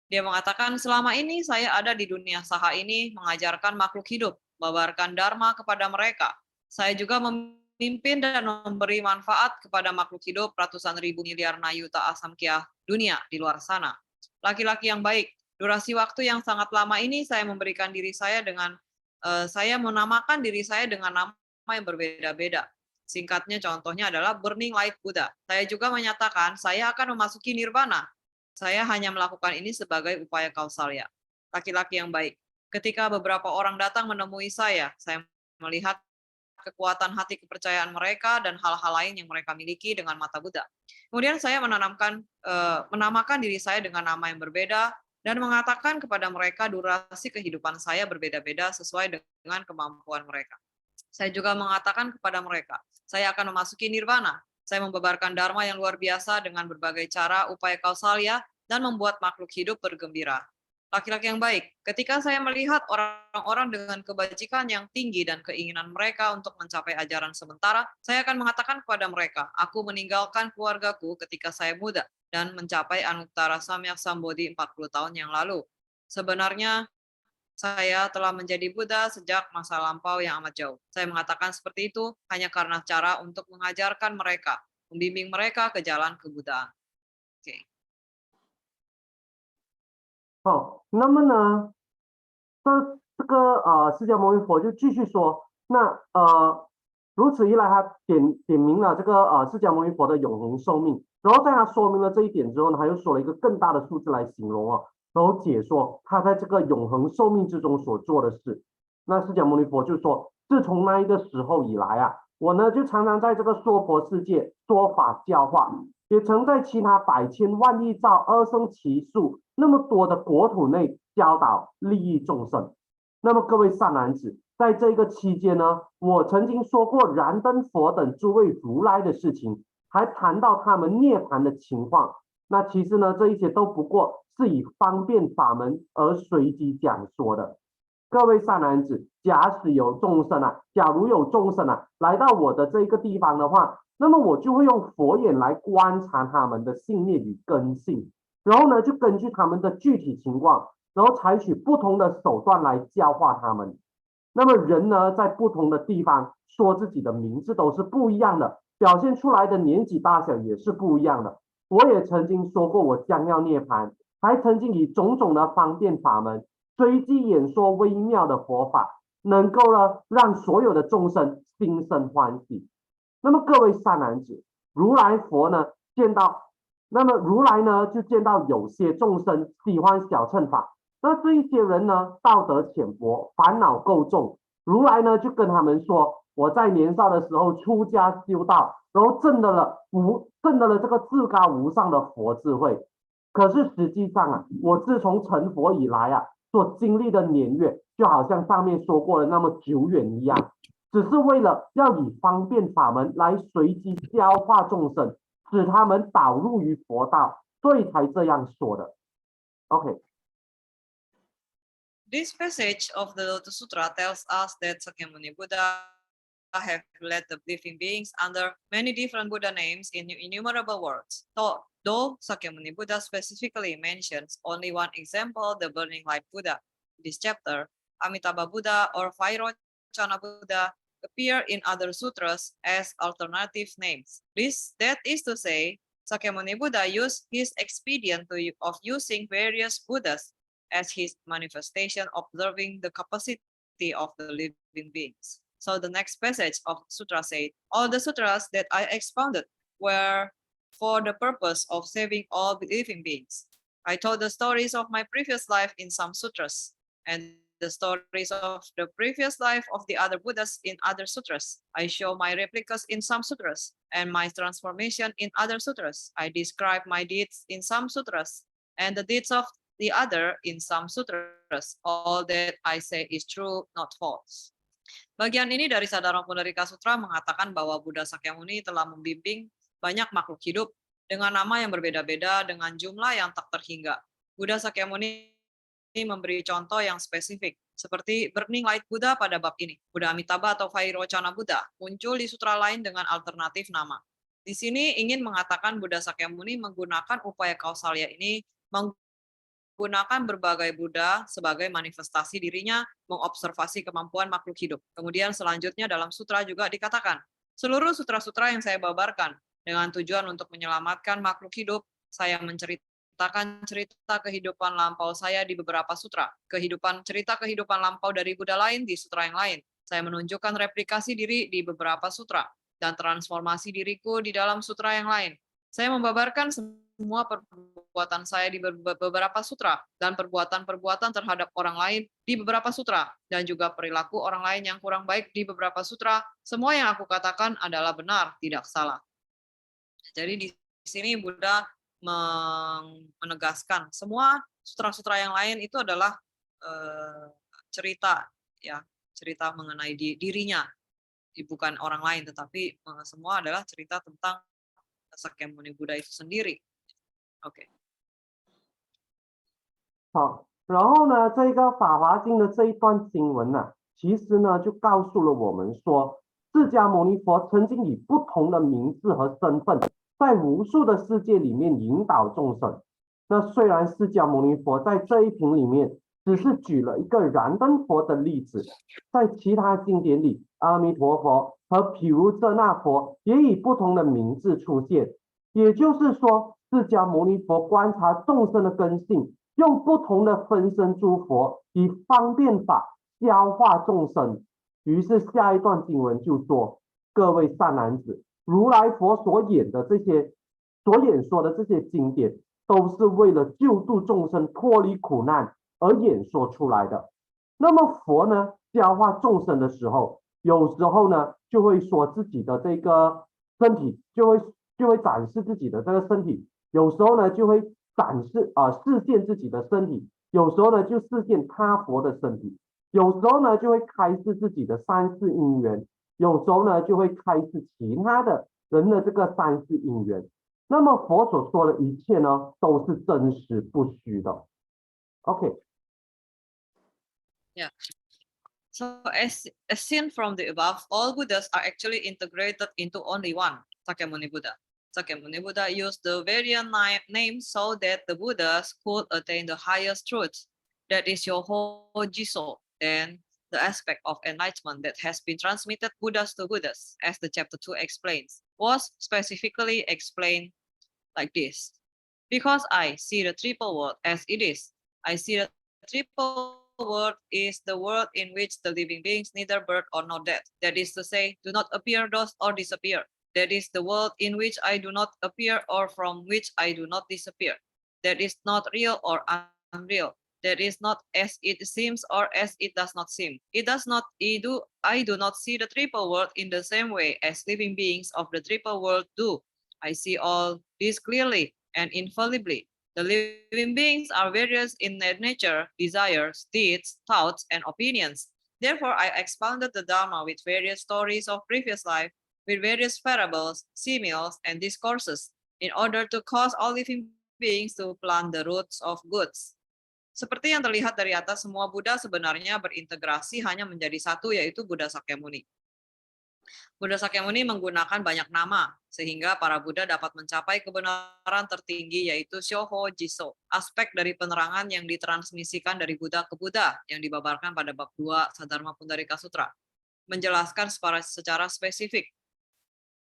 Dia mengatakan, selama ini saya ada di dunia saha ini, mengajarkan makhluk hidup, membabarkan dharma kepada mereka. Saya juga memimpin dan memberi manfaat kepada makhluk hidup ratusan ribu miliar Nayuta Asamkya dunia di luar sana. Laki-laki yang baik, durasi waktu yang sangat lama ini saya memberikan diri saya dengan saya menamakan diri saya dengan nama yang berbeda-beda. Singkatnya contohnya adalah Burning Light Buddha. Saya juga menyatakan saya akan memasuki nirvana. Saya hanya melakukan ini sebagai upaya kausalya. Laki-laki yang baik. Ketika beberapa orang datang menemui saya melihat kekuatan hati kepercayaan mereka dan hal-hal lain yang mereka miliki dengan mata Buddha. Kemudian saya menamakan diri saya dengan nama yang berbeda dan mengatakan kepada mereka durasi kehidupan saya berbeda-beda sesuai dengan kemampuan mereka. Saya juga mengatakan kepada mereka, saya akan memasuki nirvana. Saya membabarkan dharma yang luar biasa dengan berbagai cara, upaya kausalya, dan membuat makhluk hidup bergembira. Laki-laki yang baik, ketika saya melihat orang-orang dengan kebajikan yang tinggi dan keinginan mereka untuk mencapai ajaran sementara, saya akan mengatakan kepada mereka, aku meninggalkan keluargaku ketika saya muda dan mencapai Anuttara Samyak Sambodhi 40 tahun yang lalu. Sebenarnya, saya telah menjadi Buddha sejak masa lampau yang amat jauh. Saya mengatakan seperti itu hanya karena cara untuk mengajarkan mereka, membimbing mereka ke jalan kebuddhaan. Oke. 好，那么呢，这个释迦牟尼佛就继续说，那如此一来，他点明了这个释迦牟尼佛的永恒寿命，然后在他说明了这一点之后呢，他又说了一个更大的数字来形容哦，然后解说他在这个永恒寿命之中所做的事。那释迦牟尼佛就说，自从那一个时候以来啊，我呢就常常在这个娑婆世界说法教化，也曾在其他百千万亿兆二生其数那么多的国土内教导利益众生。那么各位善男子，在这个期间呢，我曾经说过燃灯佛等诸位如来的事情，还谈到他们涅槃的情况。那其实呢，这一些都不过是以方便法门而随机讲说的。各位善男子，假如有众生来到我的这个地方的话，那么我就会用佛眼来观察他们的信念与根性，然后呢，就根据他们的具体情况，然后采取不同的手段来教化他们。那么人呢，在不同的地方说自己的名字都是不一样的，表现出来的年纪大小也是不一样的。我也曾经说过我将要涅槃，还曾经以种种的方便法门随机演说微妙的佛法，能够呢让所有的众生心生欢喜。那么各位善男子，如来佛呢见到，那么如来呢就见到有些众生喜欢小乘法，那这一些人呢道德浅薄，烦恼够重，如来呢就跟他们说，我在年少的时候出家修道，然后证得了这个至高无上的佛智慧。可是实际上啊，我自从成佛以来啊，所经历的年月，就好像上面说过的那么久远一样，只是为了要以方便法门来随机教化众生，使他们导入于佛道，所以才这样说的。OK。 This passage of the Lotus Sutra tells us that Sakyamuni Buddha have led the living beings under many different Buddha names in innumerable words. Though Sakyamuni Buddha specifically mentions only one example, the Burning Light Buddha. In this chapter, Amitabha Buddha or Vairochana Buddha appear in other sutras as alternative names. That is to say, Sakyamuni Buddha used his expedient of using various Buddhas as his manifestation, observing the capacity of the living beings. So the next passage of Sutra said, all the sutras that I expounded were for the purpose of saving all living beings. I told the stories of my previous life in some sutras, and the stories of the previous life of the other Buddhas in other sutras. I show my replicas in some sutras, and my transformation in other sutras. I describe my deeds in some sutras, and the deeds of the other in some sutras. All that I say is true, not false. Bagian ini dari Saddharma Pundarika Sutra mengatakan bahwa Buddha Sakyamuni telah membimbing banyak makhluk hidup dengan nama yang berbeda-beda dengan jumlah yang tak terhingga. Buddha Sakyamuni memberi contoh yang spesifik, seperti Burning Light Buddha pada bab ini. Buddha Amitabha atau Vairochana Buddha muncul di sutra lain dengan alternatif nama. Di sini ingin mengatakan Buddha Sakyamuni menggunakan upaya kausalya ini menggunakan berbagai Buddha sebagai manifestasi dirinya mengobservasi kemampuan makhluk hidup. Kemudian selanjutnya dalam sutra juga dikatakan, seluruh sutra-sutra yang saya babarkan dengan tujuan untuk menyelamatkan makhluk hidup, saya menceritakan cerita kehidupan lampau saya di beberapa sutra, cerita kehidupan lampau dari Buddha lain di sutra yang lain. Saya menunjukkan replikasi diri di beberapa sutra dan transformasi diriku di dalam sutra yang lain. Saya membabarkan semua perbuatan saya di beberapa sutra dan perbuatan-perbuatan terhadap orang lain di beberapa sutra dan juga perilaku orang lain yang kurang baik di beberapa sutra. Semua yang aku katakan adalah benar, tidak salah. Jadi di sini Buddha menegaskan semua sutra-sutra yang lain itu adalah cerita mengenai dirinya, bukan orang lain, tetapi semua adalah cerita tentang Sakyamuni Buddha itu sendiri. Oke. 好，然后呢，这个《法华经》的这一段经文呢，其实呢就告诉了我们说，释迦牟尼佛曾经以不同的名字和身份，在无数的世界里面引导众生。那虽然释迦牟尼佛在这一品里面只是举了一个燃灯佛的例子，在其他经典里，阿弥陀佛和毗卢遮那佛也以不同的名字出现。也就是说，释迦牟尼佛观察众生的根性，用不同的分身诸佛，以方便法教化众生。于是下一段经文就说：各位善男子，如来佛所演说的这些经典，都是为了救度众生脱离苦难而演说出来的。那么佛呢，教化众生的时候，有时候呢就会说自己的这个身体，就会展示自己的这个身体，有时候呢就会示现自己的身体，有时候呢就示现他佛的身体，有时候呢就会开示自己的三世因缘，有时候呢就会开示其他的人的这个三世因缘。那么佛所说的一切呢，都是真实不虚的。OK。Yeah. So as seen from the above, all Buddhas are actually integrated into only one, Sakyamuni Buddha. Sakyamuni Buddha used the variant names so that the Buddhas could attain the highest truth, that is Yoho Jiso, and the aspect of enlightenment that has been transmitted Buddhas to Buddhas, as the chapter 2 explains, was specifically explained like this. Because I see the triple world as it is, I see the triple world is the world in which the living beings neither birth or nor death. That is to say, do not appear, thus or disappear. That is the world in which I do not appear or from which I do not disappear. That is not real or unreal. That is not as it seems or as it does not seem. I do not see the triple world in the same way as living beings of the triple world do. I see all this clearly and infallibly. The living beings are various in their nature, desires, deeds, thoughts, and opinions. Therefore, I expounded the Dharma with various stories of previous life, with various parables, similes, and discourses, in order to cause all living beings to plant the roots of goods. Seperti yang terlihat dari atas, semua Buddha sebenarnya berintegrasi hanya menjadi satu, yaitu Buddha Sakyamuni. Buddha Sakyamuni menggunakan banyak nama, sehingga para Buddha dapat mencapai kebenaran tertinggi, yaitu Shoho Jiso, aspek dari penerangan yang ditransmisikan dari Buddha ke Buddha, yang dibabarkan pada bab 2 Sadharma Pundarika Sutra, menjelaskan secara spesifik.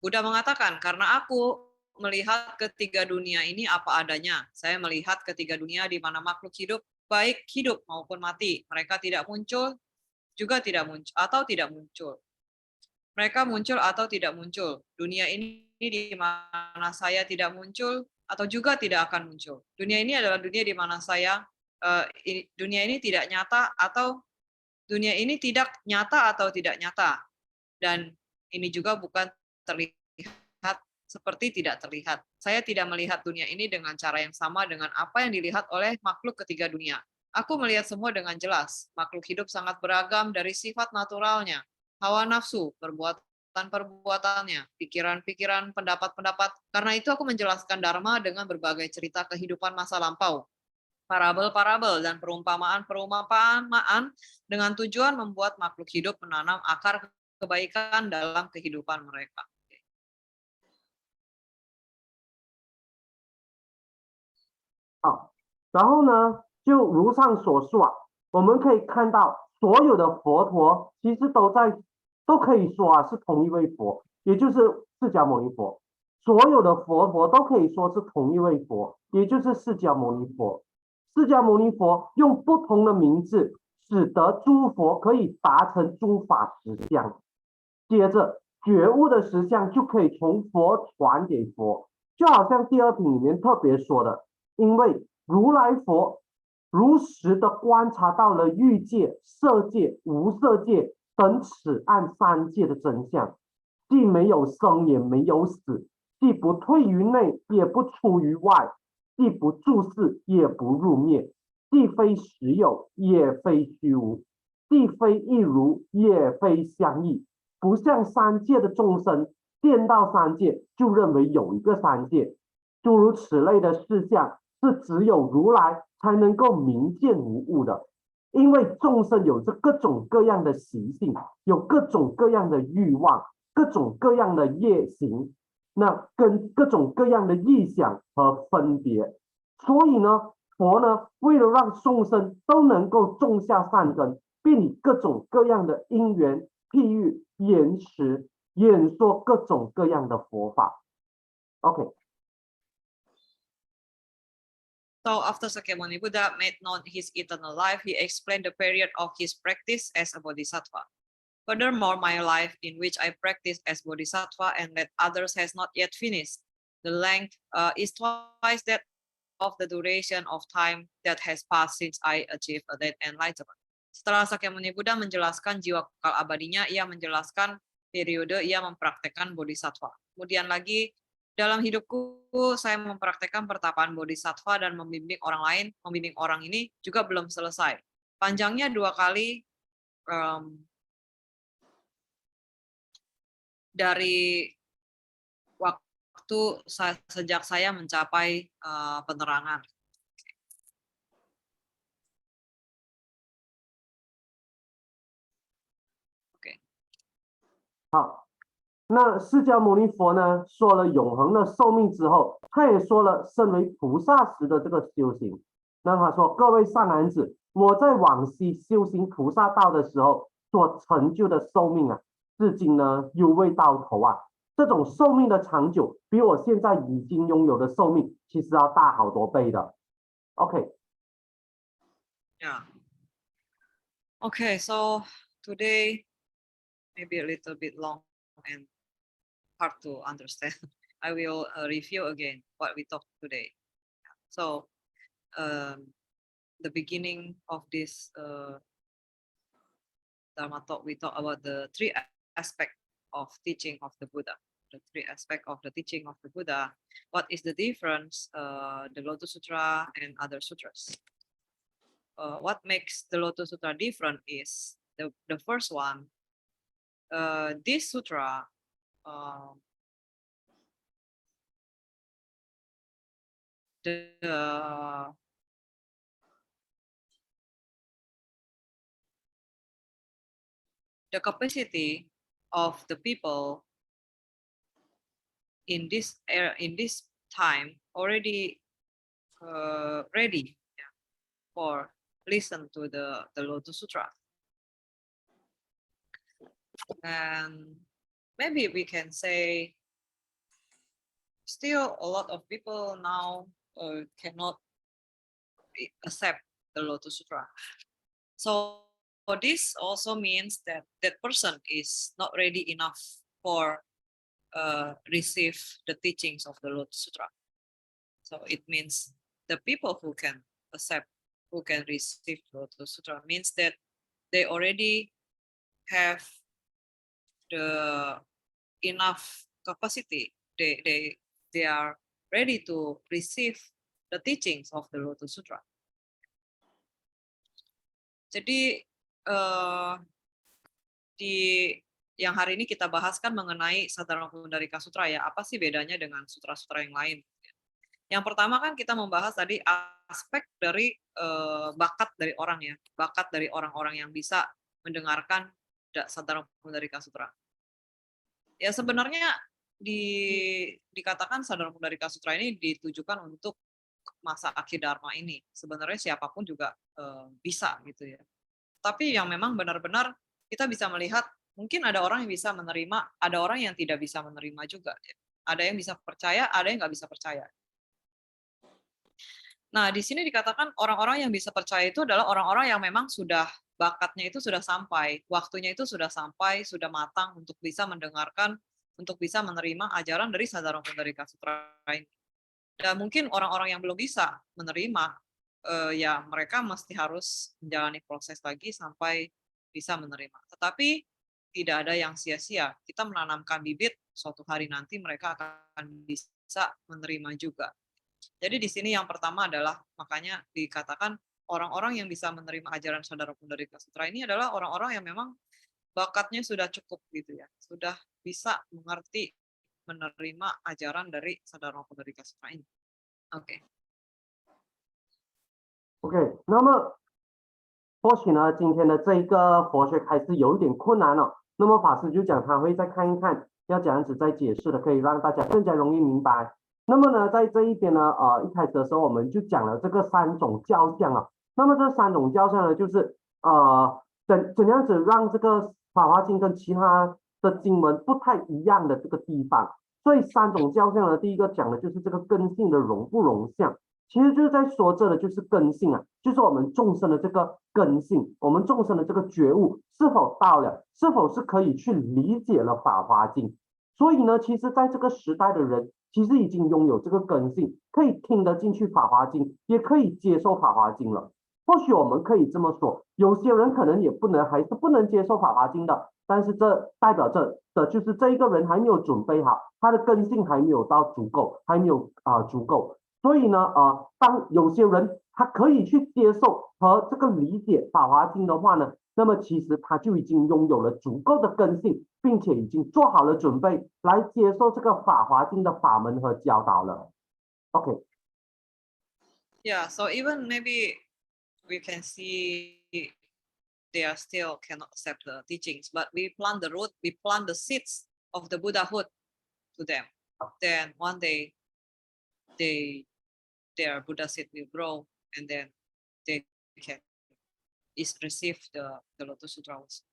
Buddha mengatakan, karena aku melihat ketiga dunia ini apa adanya, saya melihat ketiga dunia di mana makhluk hidup, baik hidup maupun mati, mereka tidak muncul, juga tidak muncul, atau tidak muncul. Mereka muncul atau tidak muncul. Dunia ini di mana saya tidak muncul atau juga tidak akan muncul. Dunia ini adalah dunia di mana dunia ini tidak nyata atau dunia ini tidak nyata atau tidak nyata. Dan ini juga bukan terlihat seperti tidak terlihat. Saya tidak melihat dunia ini dengan cara yang sama dengan apa yang dilihat oleh makhluk ketiga dunia. Aku melihat semua dengan jelas. Makhluk hidup sangat beragam dari sifat naturalnya. Hawa nafsu, perbuatan-perbuatannya, pikiran-pikiran, pendapat-pendapat. Karena itu aku menjelaskan Dharma dengan berbagai cerita kehidupan masa lampau, parabel-parabel, dan perumpamaan-perumpamaan dengan tujuan membuat makhluk hidup menanam akar kebaikan dalam kehidupan mereka. 好，然后呢，就如上所述啊，我们可以看到所有的佛陀其实都可以说是同一位佛，也就是释迦牟尼佛。所有的佛陀都可以说是同一位佛，也就是释迦牟尼佛。释迦牟尼佛用不同的名字，使得诸佛可以达成诸法实相。接着，觉悟的实相就可以从佛传给佛，就好像第二品里面特别说的，因为如来佛如实的观察到了欲界、色界、无色界等此岸三界的真相，既没有生也没有死，既不退于内也不出于外，既不住世也不入灭，既非实有也非虚无，既非一如也非相异，不像三界的众生见到三界就认为有一个三界，诸如此类的事项是只有如来才能够明见无误的。因为众生有着各种各样的习性，有各种各样的欲望，各种各样的业行，那跟各种各样的意想和分别。所以呢，佛呢，为了让众生都能够种下善根，并以各种各样的因缘譬喻言辞演说各种各样的佛法。OK， So after Sakyamuni Buddha made known his eternal life, he explained the period of his practice as a bodhisattva. Furthermore, my life in which I practice as bodhisattva and that others has not yet finished. The length is twice that of the duration of time that has passed since I achieved that enlightenment. Setelah Sakyamuni Buddha menjelaskan jiwa kekal abadinya, ia menjelaskan periode ia mempraktekkan bodhisattva. Kemudian lagi, dalam hidupku saya mempraktekkan pertapaan bodhisattva dan membimbing orang lain. Membimbing orang ini juga belum selesai. Panjangnya 2 kali dari waktu sejak saya mencapai penerangan. 好，那释迦牟尼佛呢，说了永恒的寿命之后，他也说了身为菩萨时的这个修行。那他说：“各位善男子，我在往昔修行菩萨道的时候所成就的寿命啊，至今呢犹未到头啊。这种寿命的长久，比我现在已经拥有的寿命其实要大好多倍的。” OK。Yeah. Okay, so today maybe a little bit long and hard to understand. I will review again what we talked today. So the beginning of this Dharma talk, we talk about the 3 aspects of teaching of the Buddha. The 3 aspects of the teaching of the Buddha. What is the difference? The Lotus Sutra and other sutras. What makes the Lotus Sutra different is the first one. This sutra the capacity of the people in this era, in this time already ready for listen to the Lotus Sutra. And maybe we can say still a lot of people now cannot accept the Lotus Sutra. So this also means that that person is not ready enough for receive the teachings of the Lotus Sutra. So it means the people who can accept, who can receive the Lotus Sutra means that they already have the enough capacity. They are ready to receive the teachings of the Lotus Sutra. Jadi di yang hari ini kita bahas kan mengenai Saddharma Pundarika Sutra ya. Apa sih bedanya dengan sutra-sutra yang lain? Yang pertama kan kita membahas tadi aspek dari bakat dari orang ya, bakat dari orang-orang yang bisa mendengarkan Saddharma Pundarika Sutra. Ya sebenarnya dikatakan Saddharma Pundarika Sutra ini ditujukan untuk masa akhir Dharma ini. Sebenarnya siapapun juga bisa gitu ya. Tapi yang memang benar-benar kita bisa melihat mungkin ada orang yang bisa menerima, ada orang yang tidak bisa menerima juga. Ya. Ada yang bisa percaya, ada yang nggak bisa percaya. Nah, di sini dikatakan orang-orang yang bisa percaya itu adalah orang-orang yang memang sudah bakatnya itu sudah sampai, waktunya itu sudah sampai, sudah matang untuk bisa mendengarkan, untuk bisa menerima ajaran dari Saddharma Pundarika Sutra ini. Dan mungkin orang-orang yang belum bisa menerima, ya mereka mesti harus menjalani proses lagi sampai bisa menerima. Tetapi tidak ada yang sia-sia. Kita menanamkan bibit, suatu hari nanti mereka akan bisa menerima juga. Jadi di sini yang pertama adalah, makanya dikatakan orang-orang yang bisa menerima ajaran Saddharma Pundarika Sutra ini adalah orang-orang yang memang bakatnya sudah cukup gitu ya, sudah bisa mengerti menerima ajaran dari Sadharma Pundarika Sutra ini. OK， OK，那么或许呢，今天的这一个佛学开示有一点困难了。那么法师就讲他会再看一看，要怎样子再解释的，可以让大家更加容易明白。那么呢，在这一边呢，一开始的时候我们就讲了这个3种教相啊。那么这3种教相呢，就是怎样子让这个《法华经》跟其他的经文不太一样的这个地方。所以3种教相呢，第一个讲的就是这个根性的容不容相。其实就是在说这的就是根性啊，就是我们众生的这个根性，我们众生的这个觉悟是否到了，是否是可以去理解了《法华经》。所以呢，其实在这个时代的人，其实已经拥有这个根性，可以听得进去《法华经》，也可以接受《法华经》了。或许我们可以这么说，有些人可能也还是不能接受《法华经》的，但是这代表着的就是这一个人还没有准备好，他的根性还没有到足够，还没有足够。所以呢，当有些人他可以去接受和这个理解《法华经》的话呢，那么其实他就已经拥有了足够的根性，并且已经做好了准备来接受这个《法华经》的法门和教导了。OK。Yeah, so even maybe we can see they are still cannot accept the teachings, but we plant the root, we plant the seeds of the Buddhahood to them. Then one day their Buddha seed will grow, and then they can receive the Lotus Sutra also.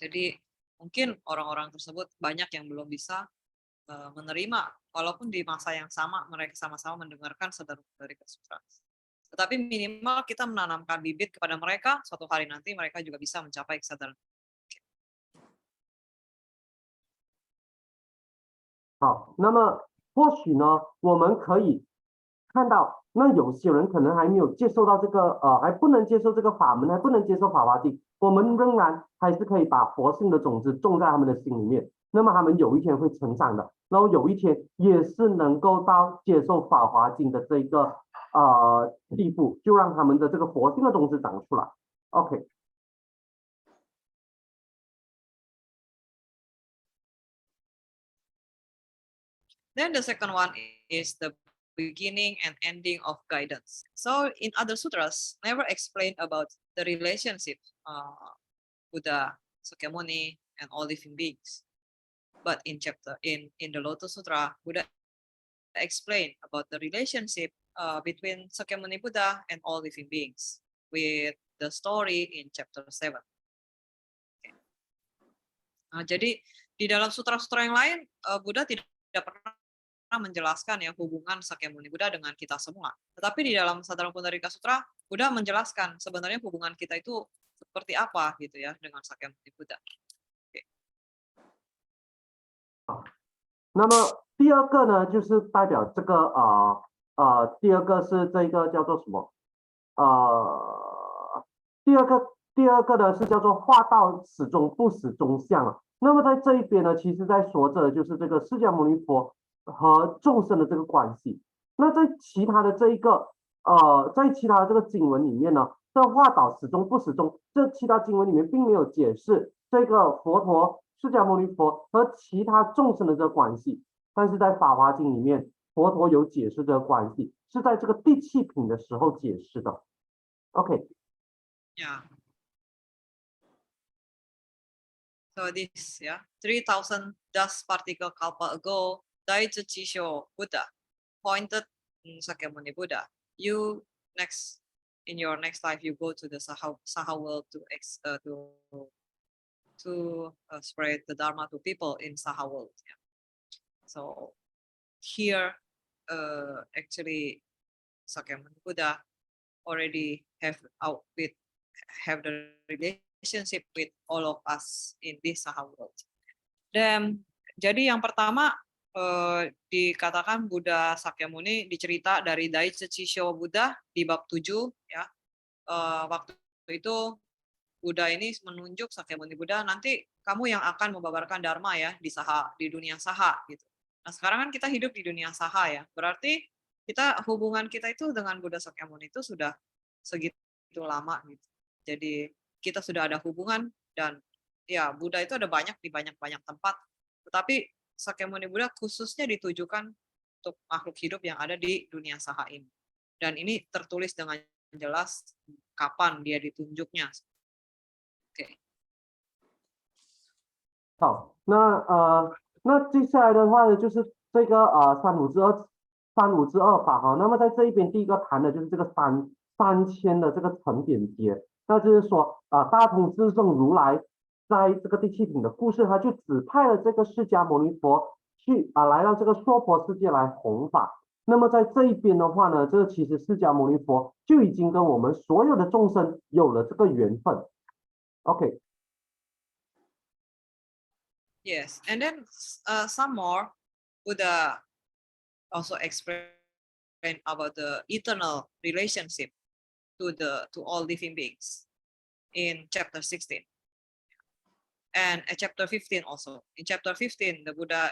Jadi mungkin orang-orang tersebut banyak yang belum bisa menerima, walaupun di masa yang sama mereka sama-sama mendengarkan Sadharma Pundarika Sutra. Tetapi minimal kita menanamkan bibit kepada mereka, suatu hari nanti mereka juga bisa mencapai kesadaran. 好，那么或许呢，我们可以看到，那有些人可能还没有接受到这个还不能接受这个法门，还不能接受法华经，我们仍然还是可以把佛性的种子种在他们的心里面，那么他们有一天会成长的，然后有一天也是能够到接受法华经的这一个地步，就让他们的这个佛性的种子长出来。OK。Then the second one is the beginning and ending of guidance. So in other sutras, never explain about the relationship Buddha, Sakyamuni, and all living beings. But in the Lotus Sutra, Buddha explained about the relationship between Sakyamuni Buddha and all living beings with the story in chapter 7. Okay. Jadi di dalam sutra-sutra yang lain, Buddha tidak pernah menjelaskan ya hubungan Sakyamuni Buddha dengan kita semua. Tetapi di dalam Sadharma Pundarika Sutra, Buddha menjelaskan sebenarnya hubungan kita itu seperti apa gitu ya dengan Sakyamuni Buddha. Okay. 那么第二个呢，就是代表这个第二个是这个叫做什么？第二个呢是叫做化道始终不死中相啊。那么在这一边呢，其实在说着就是这个释迦牟尼佛和众生的这个关系。那在其他的这一个在其他的这个经文里面呢，这化导始终不始终，这其他经文里面并没有解释这个佛陀释迦牟尼佛和其他众生的这个关系，但是在《法华经》里面，佛陀有解释这个关系，是在这个第7品的时候解释的。OK。Yeah. So this, 3,000 dust particle kalpa ago, Daichi Chisho Buddha pointed Sakyamuni Buddha. You in your next life, you go to the Saha world to spread the Dharma to people in Saha world. Yeah. So here, actually, Sakyamuni Buddha already have the relationship with all of us in this Saha world. Dan jadi yang pertama dikatakan Buddha Sakyamuni dicerita dari Daichi Chisho Buddha di bab 7 ya. Waktu itu Buddha ini menunjuk Sakyamuni Buddha, nanti kamu yang akan membabarkan dharma ya di dunia Saha gitu. Nah, sekarang kan kita hidup di dunia Saha ya. Berarti hubungan kita itu dengan Buddha Sakyamuni itu sudah segitu lama gitu. Jadi kita sudah ada hubungan dan ya Buddha itu ada banyak di banyak tempat. Tetapi Sakyamuni Buddha khususnya ditujukan untuk makhluk hidup yang ada di dunia saha ini. Dan ini tertulis dengan jelas kapan dia ditunjuknya. Oke. 好，那接下来的话呢，就是这个三五之二法哈。那么在这一边，第一个谈的就是这个三千的这个成点节，那就是说大通智胜如来在这个第七品的故事，他就指派了这个释迦牟尼佛去来到这个娑婆世界来弘法。那么在这一边的话呢，这其实释迦牟尼佛就已经跟我们所有的众生有了这个缘分。OK。Yes, and then some more Buddha also explain about the eternal relationship to all living beings in chapter 16 and chapter 15 also. In chapter 15, the Buddha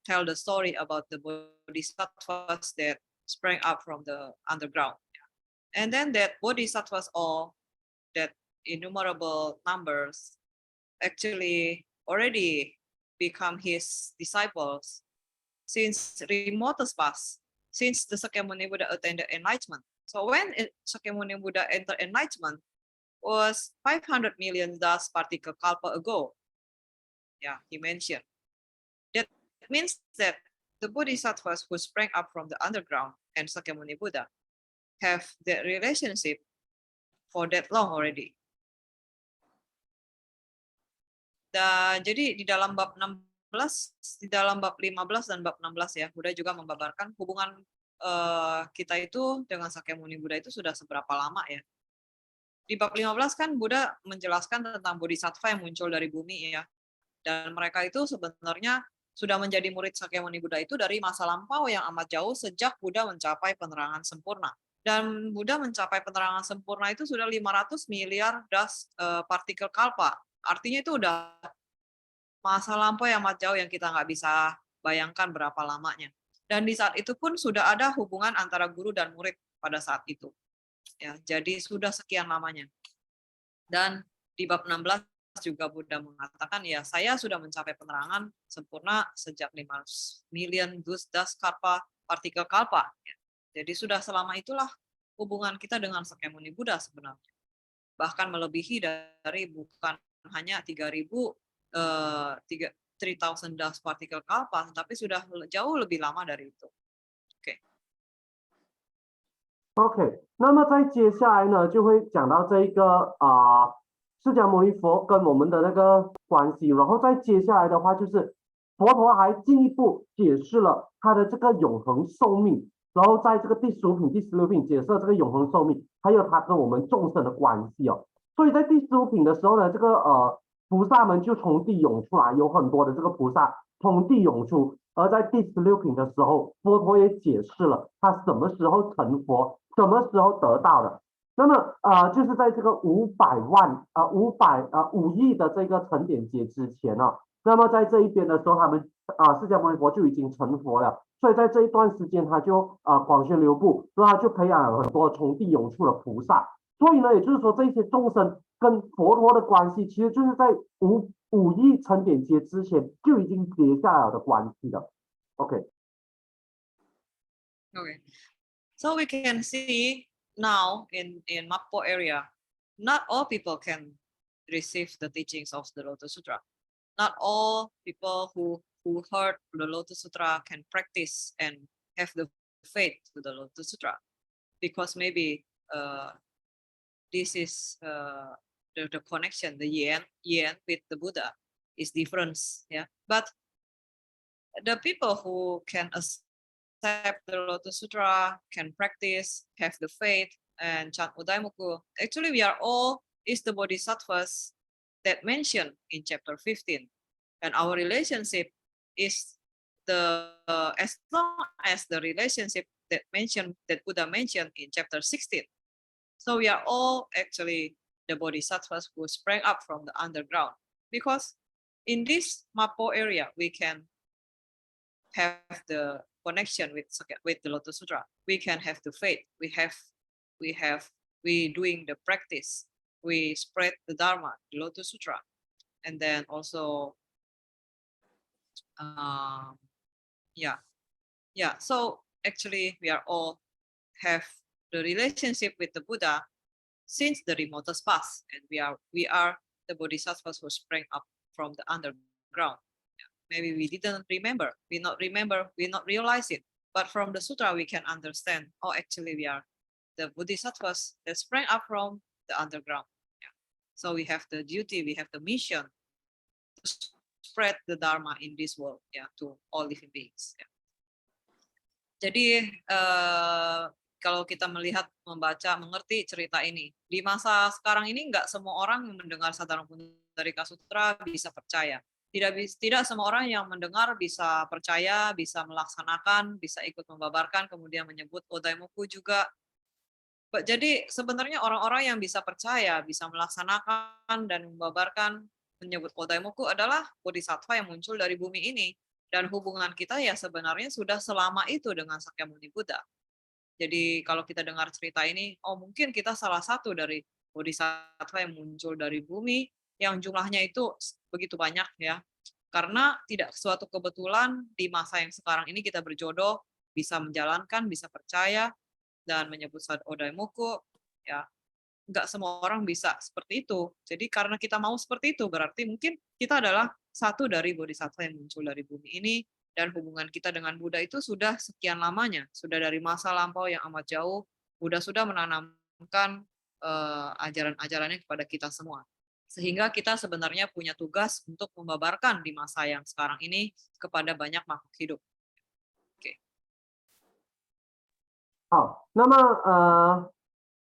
tell the story about the bodhisattvas that sprang up from the underground, and then that bodhisattvas, all that innumerable numbers, actually already become his disciples since remotest past, since the Sakyamuni Buddha attained enlightenment. So when Sakyamuni Buddha entered enlightenment was 500 million dust particle kalpa ago. Yeah, he mentioned. That means that the bodhisattvas who sprang up from the underground and Sakyamuni Buddha have that relationship for that long already. Dan jadi di dalam bab 16, di dalam bab 15 dan bab 16 ya, Buddha juga membabarkan hubungan kita itu dengan Sakyamuni Buddha itu sudah seberapa lama ya. Di bab 15 kan Buddha menjelaskan tentang bodhisattva yang muncul dari bumi ya. Dan mereka itu sebenarnya sudah menjadi murid Sakyamuni Buddha itu dari masa lampau yang amat jauh sejak Buddha mencapai penerangan sempurna. Dan Buddha mencapai penerangan sempurna itu sudah 500 miliar dust partikel kalpa. Artinya itu udah masa lampau yang amat jauh yang kita nggak bisa bayangkan berapa lamanya. Dan di saat itu pun sudah ada hubungan antara guru dan murid pada saat itu. Ya, jadi sudah sekian lamanya. Dan di bab 16 juga Buddha mengatakan, ya saya sudah mencapai penerangan sempurna sejak 500 million dust kalpa, partikel kalpa. Ya. Jadi sudah selama itulah hubungan kita dengan Sakyamuni Buddha sebenarnya. Bahkan melebihi dari bukan hanya 3.000 3,000 dust particle kalpa, tapi sudah jauh lebih lama dari itu. OK， 那么在接下来呢，就会讲到这一个释迦牟尼佛跟我们的那个关系，然后再接下来的话就是佛陀还进一步解释了他的这个永恒寿命，然后在这个第15品、第16品解释了这个永恒寿命，还有他跟我们众生的关系哦。所以在第15品的时候呢，这个菩萨们就从地涌出来，有很多的这个菩萨从地涌出。而在第16品的时候，佛陀也解释了他什么时候成佛，什么时候得到的。那么就是在这个5亿的这个成点节之前呢、那么在这一边的时候，他们释迦牟尼佛就已经成佛了。所以在这一段时间，他就广宣流布，然后他就培养了很多从地涌出的菩萨。所以呢，也就是说，这些众生跟佛陀的关系，其实就是在五亿成点节之前就已经结下了的关系了。Okay. So we can see now in Mappo area, not all people can receive the teachings of the Lotus Sutra. Not all people who heard the Lotus Sutra can practice and have the faith to the Lotus Sutra, because maybe this is the connection, the yin with the Buddha is different, yeah. But the people who can accept the Lotus Sutra, can practice, have the faith, and chant Udaimoku, actually we are all is the bodhisattvas that mentioned in chapter 15, and our relationship is as long as the relationship that Buddha mentioned in chapter 16. So we are all actually the bodhisattvas who sprang up from the underground, because in this Mappo area we can have the connection with the Lotus Sutra. We can have the faith. We doing the practice. We spread the Dharma, the Lotus Sutra, and then also Yeah, yeah. So actually, we are all have the relationship with the Buddha since the remotest past, and we are the bodhisattvas who sprang up from the underground. Maybe we didn't remember, we not realize it, but from the sutra we can understand. Oh, actually, we are the bodhisattvas that sprang up from the underground. Yeah. So we have the duty, we have the mission to spread the dharma in this world, yeah, to all living beings. Yeah. Jadi kalau kita melihat, membaca, mengerti cerita ini, di masa sekarang ini nggak semua orang yang mendengar Sadharma Pundarika Sutra bisa percaya. Tidak semua orang yang mendengar bisa percaya, bisa melaksanakan, bisa ikut membabarkan, kemudian menyebut Odaimoku juga. Jadi sebenarnya orang-orang yang bisa percaya, bisa melaksanakan dan membabarkan, menyebut Odaimoku adalah bodhisattva yang muncul dari bumi ini. Dan hubungan kita ya sebenarnya sudah selama itu dengan Sakyamuni Buddha. Jadi kalau kita dengar cerita ini, oh mungkin kita salah satu dari bodhisattva yang muncul dari bumi, yang jumlahnya itu begitu banyak ya. Karena tidak suatu kebetulan di masa yang sekarang ini kita berjodoh, bisa menjalankan, bisa percaya, dan menyebut Odaimoku, ya nggak semua orang bisa seperti itu. Jadi karena kita mau seperti itu, berarti mungkin kita adalah satu dari bodhisattva yang muncul dari bumi ini, dan hubungan kita dengan Buddha itu sudah sekian lamanya, sudah dari masa lampau yang amat jauh, Buddha sudah menanamkan ajaran-ajarannya kepada kita semua. Sehingga kita sebenarnya punya tugas untuk membabarkan di masa yang sekarang ini kepada banyak makhluk hidup. Oke. 好，那么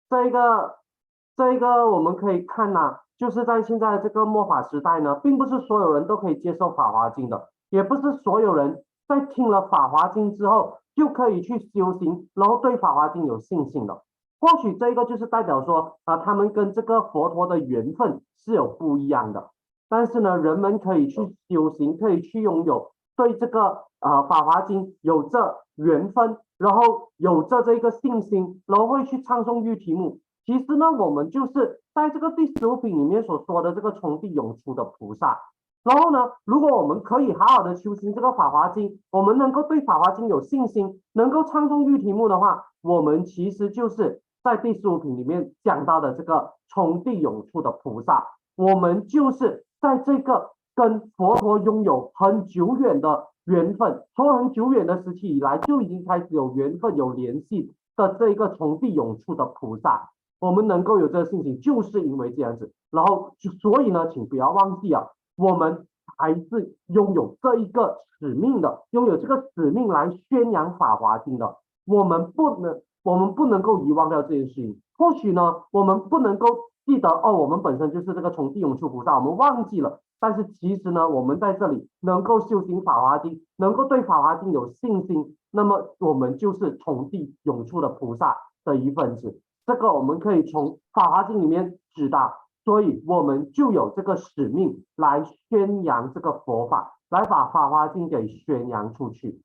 这一个我们可以看呐、就是在现在这个末法时代呢，并不是所有人都可以接受《法华经》的，也不是所有人在听了《法华经》之后就可以去修行，然后对《法华经》有信心的。或许这个就是代表说他们跟这个佛陀的缘分是有不一样的。但是呢，人们可以去修行，可以去拥有对这个法华经》有着缘分，然后有着这个信心，然后会去唱诵玉题目。其实呢，我们就是在这个第15品里面所说的这个从地涌出的菩萨。然后呢，如果我们可以好好的修行这个法华经，我们能够对法华经有信心，能够唱诵玉题目的话，我们其实就是在第15品里面讲到的这个从地涌出的菩萨。我们就是在这个跟佛陀拥有很久远的缘分，从很久远的时期以来就已经开始有缘分、有联系的这一个从地涌出的菩萨。我们能够有这个信心，就是因为这样子。然后所以呢，请不要忘记啊，我们还是拥有这一个使命的，拥有这个使命来宣扬法华经的。我们不能够遗忘掉这件事情。或许呢，我们不能够记得哦，我们本身就是这个从地涌出菩萨，我们忘记了。但是其实呢，我们在这里能够修行法华经，能够对法华经有信心，那么我们就是从地涌出的菩萨的一份子。这个我们可以从法华经里面知道，所以我们就有这个使命来宣扬这个佛法，来把法华经给宣扬出去。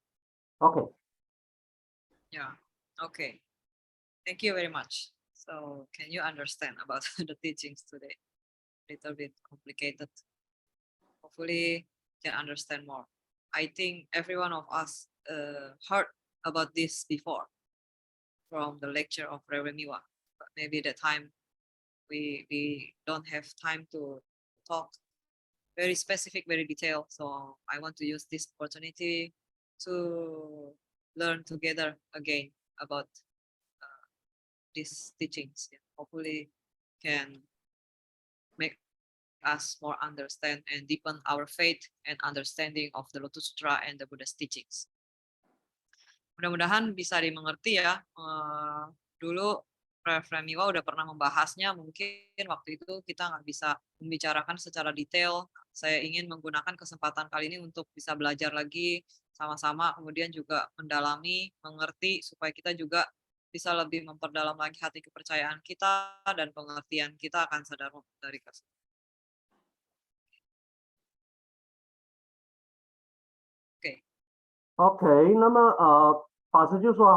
OK。Yeah. Okay. Thank you very much. So, can you understand about the teachings today? A little bit complicated. Hopefully, you can understand more. I think every one of us heard about this before from the lecture of Reverend Miwa. But maybe that time we don't have time to talk very specific, very detailed. So I want to use this opportunity to learn together again about these teachings. Hopefully can make us more understand and deepen our faith and understanding of the Lotus Sutra and the Buddha's teachings. Mudah-mudahan bisa dimengerti ya. Dulu Reverend Miwa udah pernah membahasnya, mungkin waktu itu kita nggak bisa membicarakan secara detail. Saya ingin menggunakan kesempatan kali ini untuk bisa belajar lagi sama-sama, kemudian juga mendalami, mengerti, supaya kita juga bisa lebih memperdalam lagi hati kepercayaan kita dan pengertian kita akan Sadharma Pundarika Sutra. OK， 那么法师就说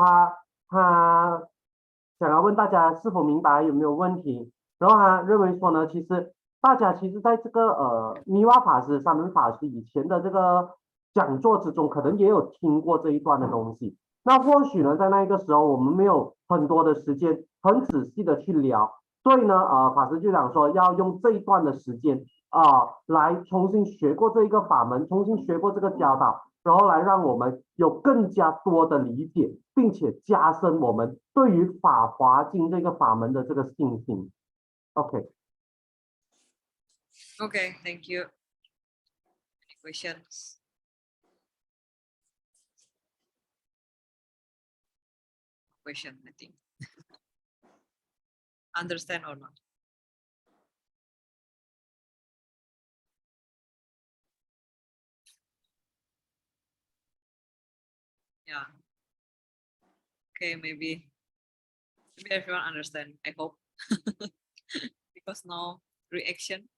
他想要问大家是否明白，有没有问题。然后他认为说呢，其实大家在这个米瓦法师、沙门法师以前的这个讲座之中可能也有听过这一段的东西。那或许呢，在那个时候我们没有很多的时间很仔细的去聊，所以呢，法师就想说要用这一段的时间来重新学过这一个法门，重新学过这个教导，然后来让我们有更加多的理解，并且加深我们对于法华经这个法门的这个信心。OK。 Okay, thank you. Any questions? Question, I think. Understand or not? Yeah. Okay, maybe everyone understand. I hope. Because no reaction.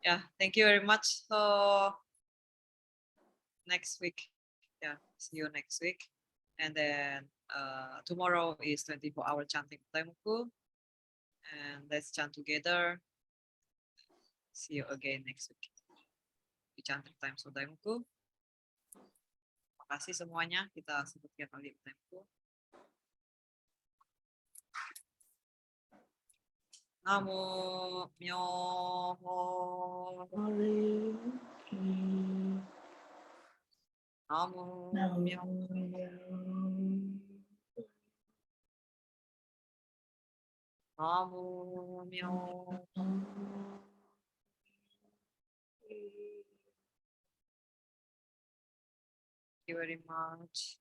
Yeah, thank you very much. So next week, yeah, see you next week. And then tomorrow is 24-hour chanting Taimuku. And let's chant together. See you again next week. We chant 3 times Taimuku. Terima kasih semuanya. Kita sebutkan kali Taimuku. Namo Myoho. Namo Myoho. Namo Myoho. Thank you very much.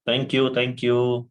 Thank you. Thank you.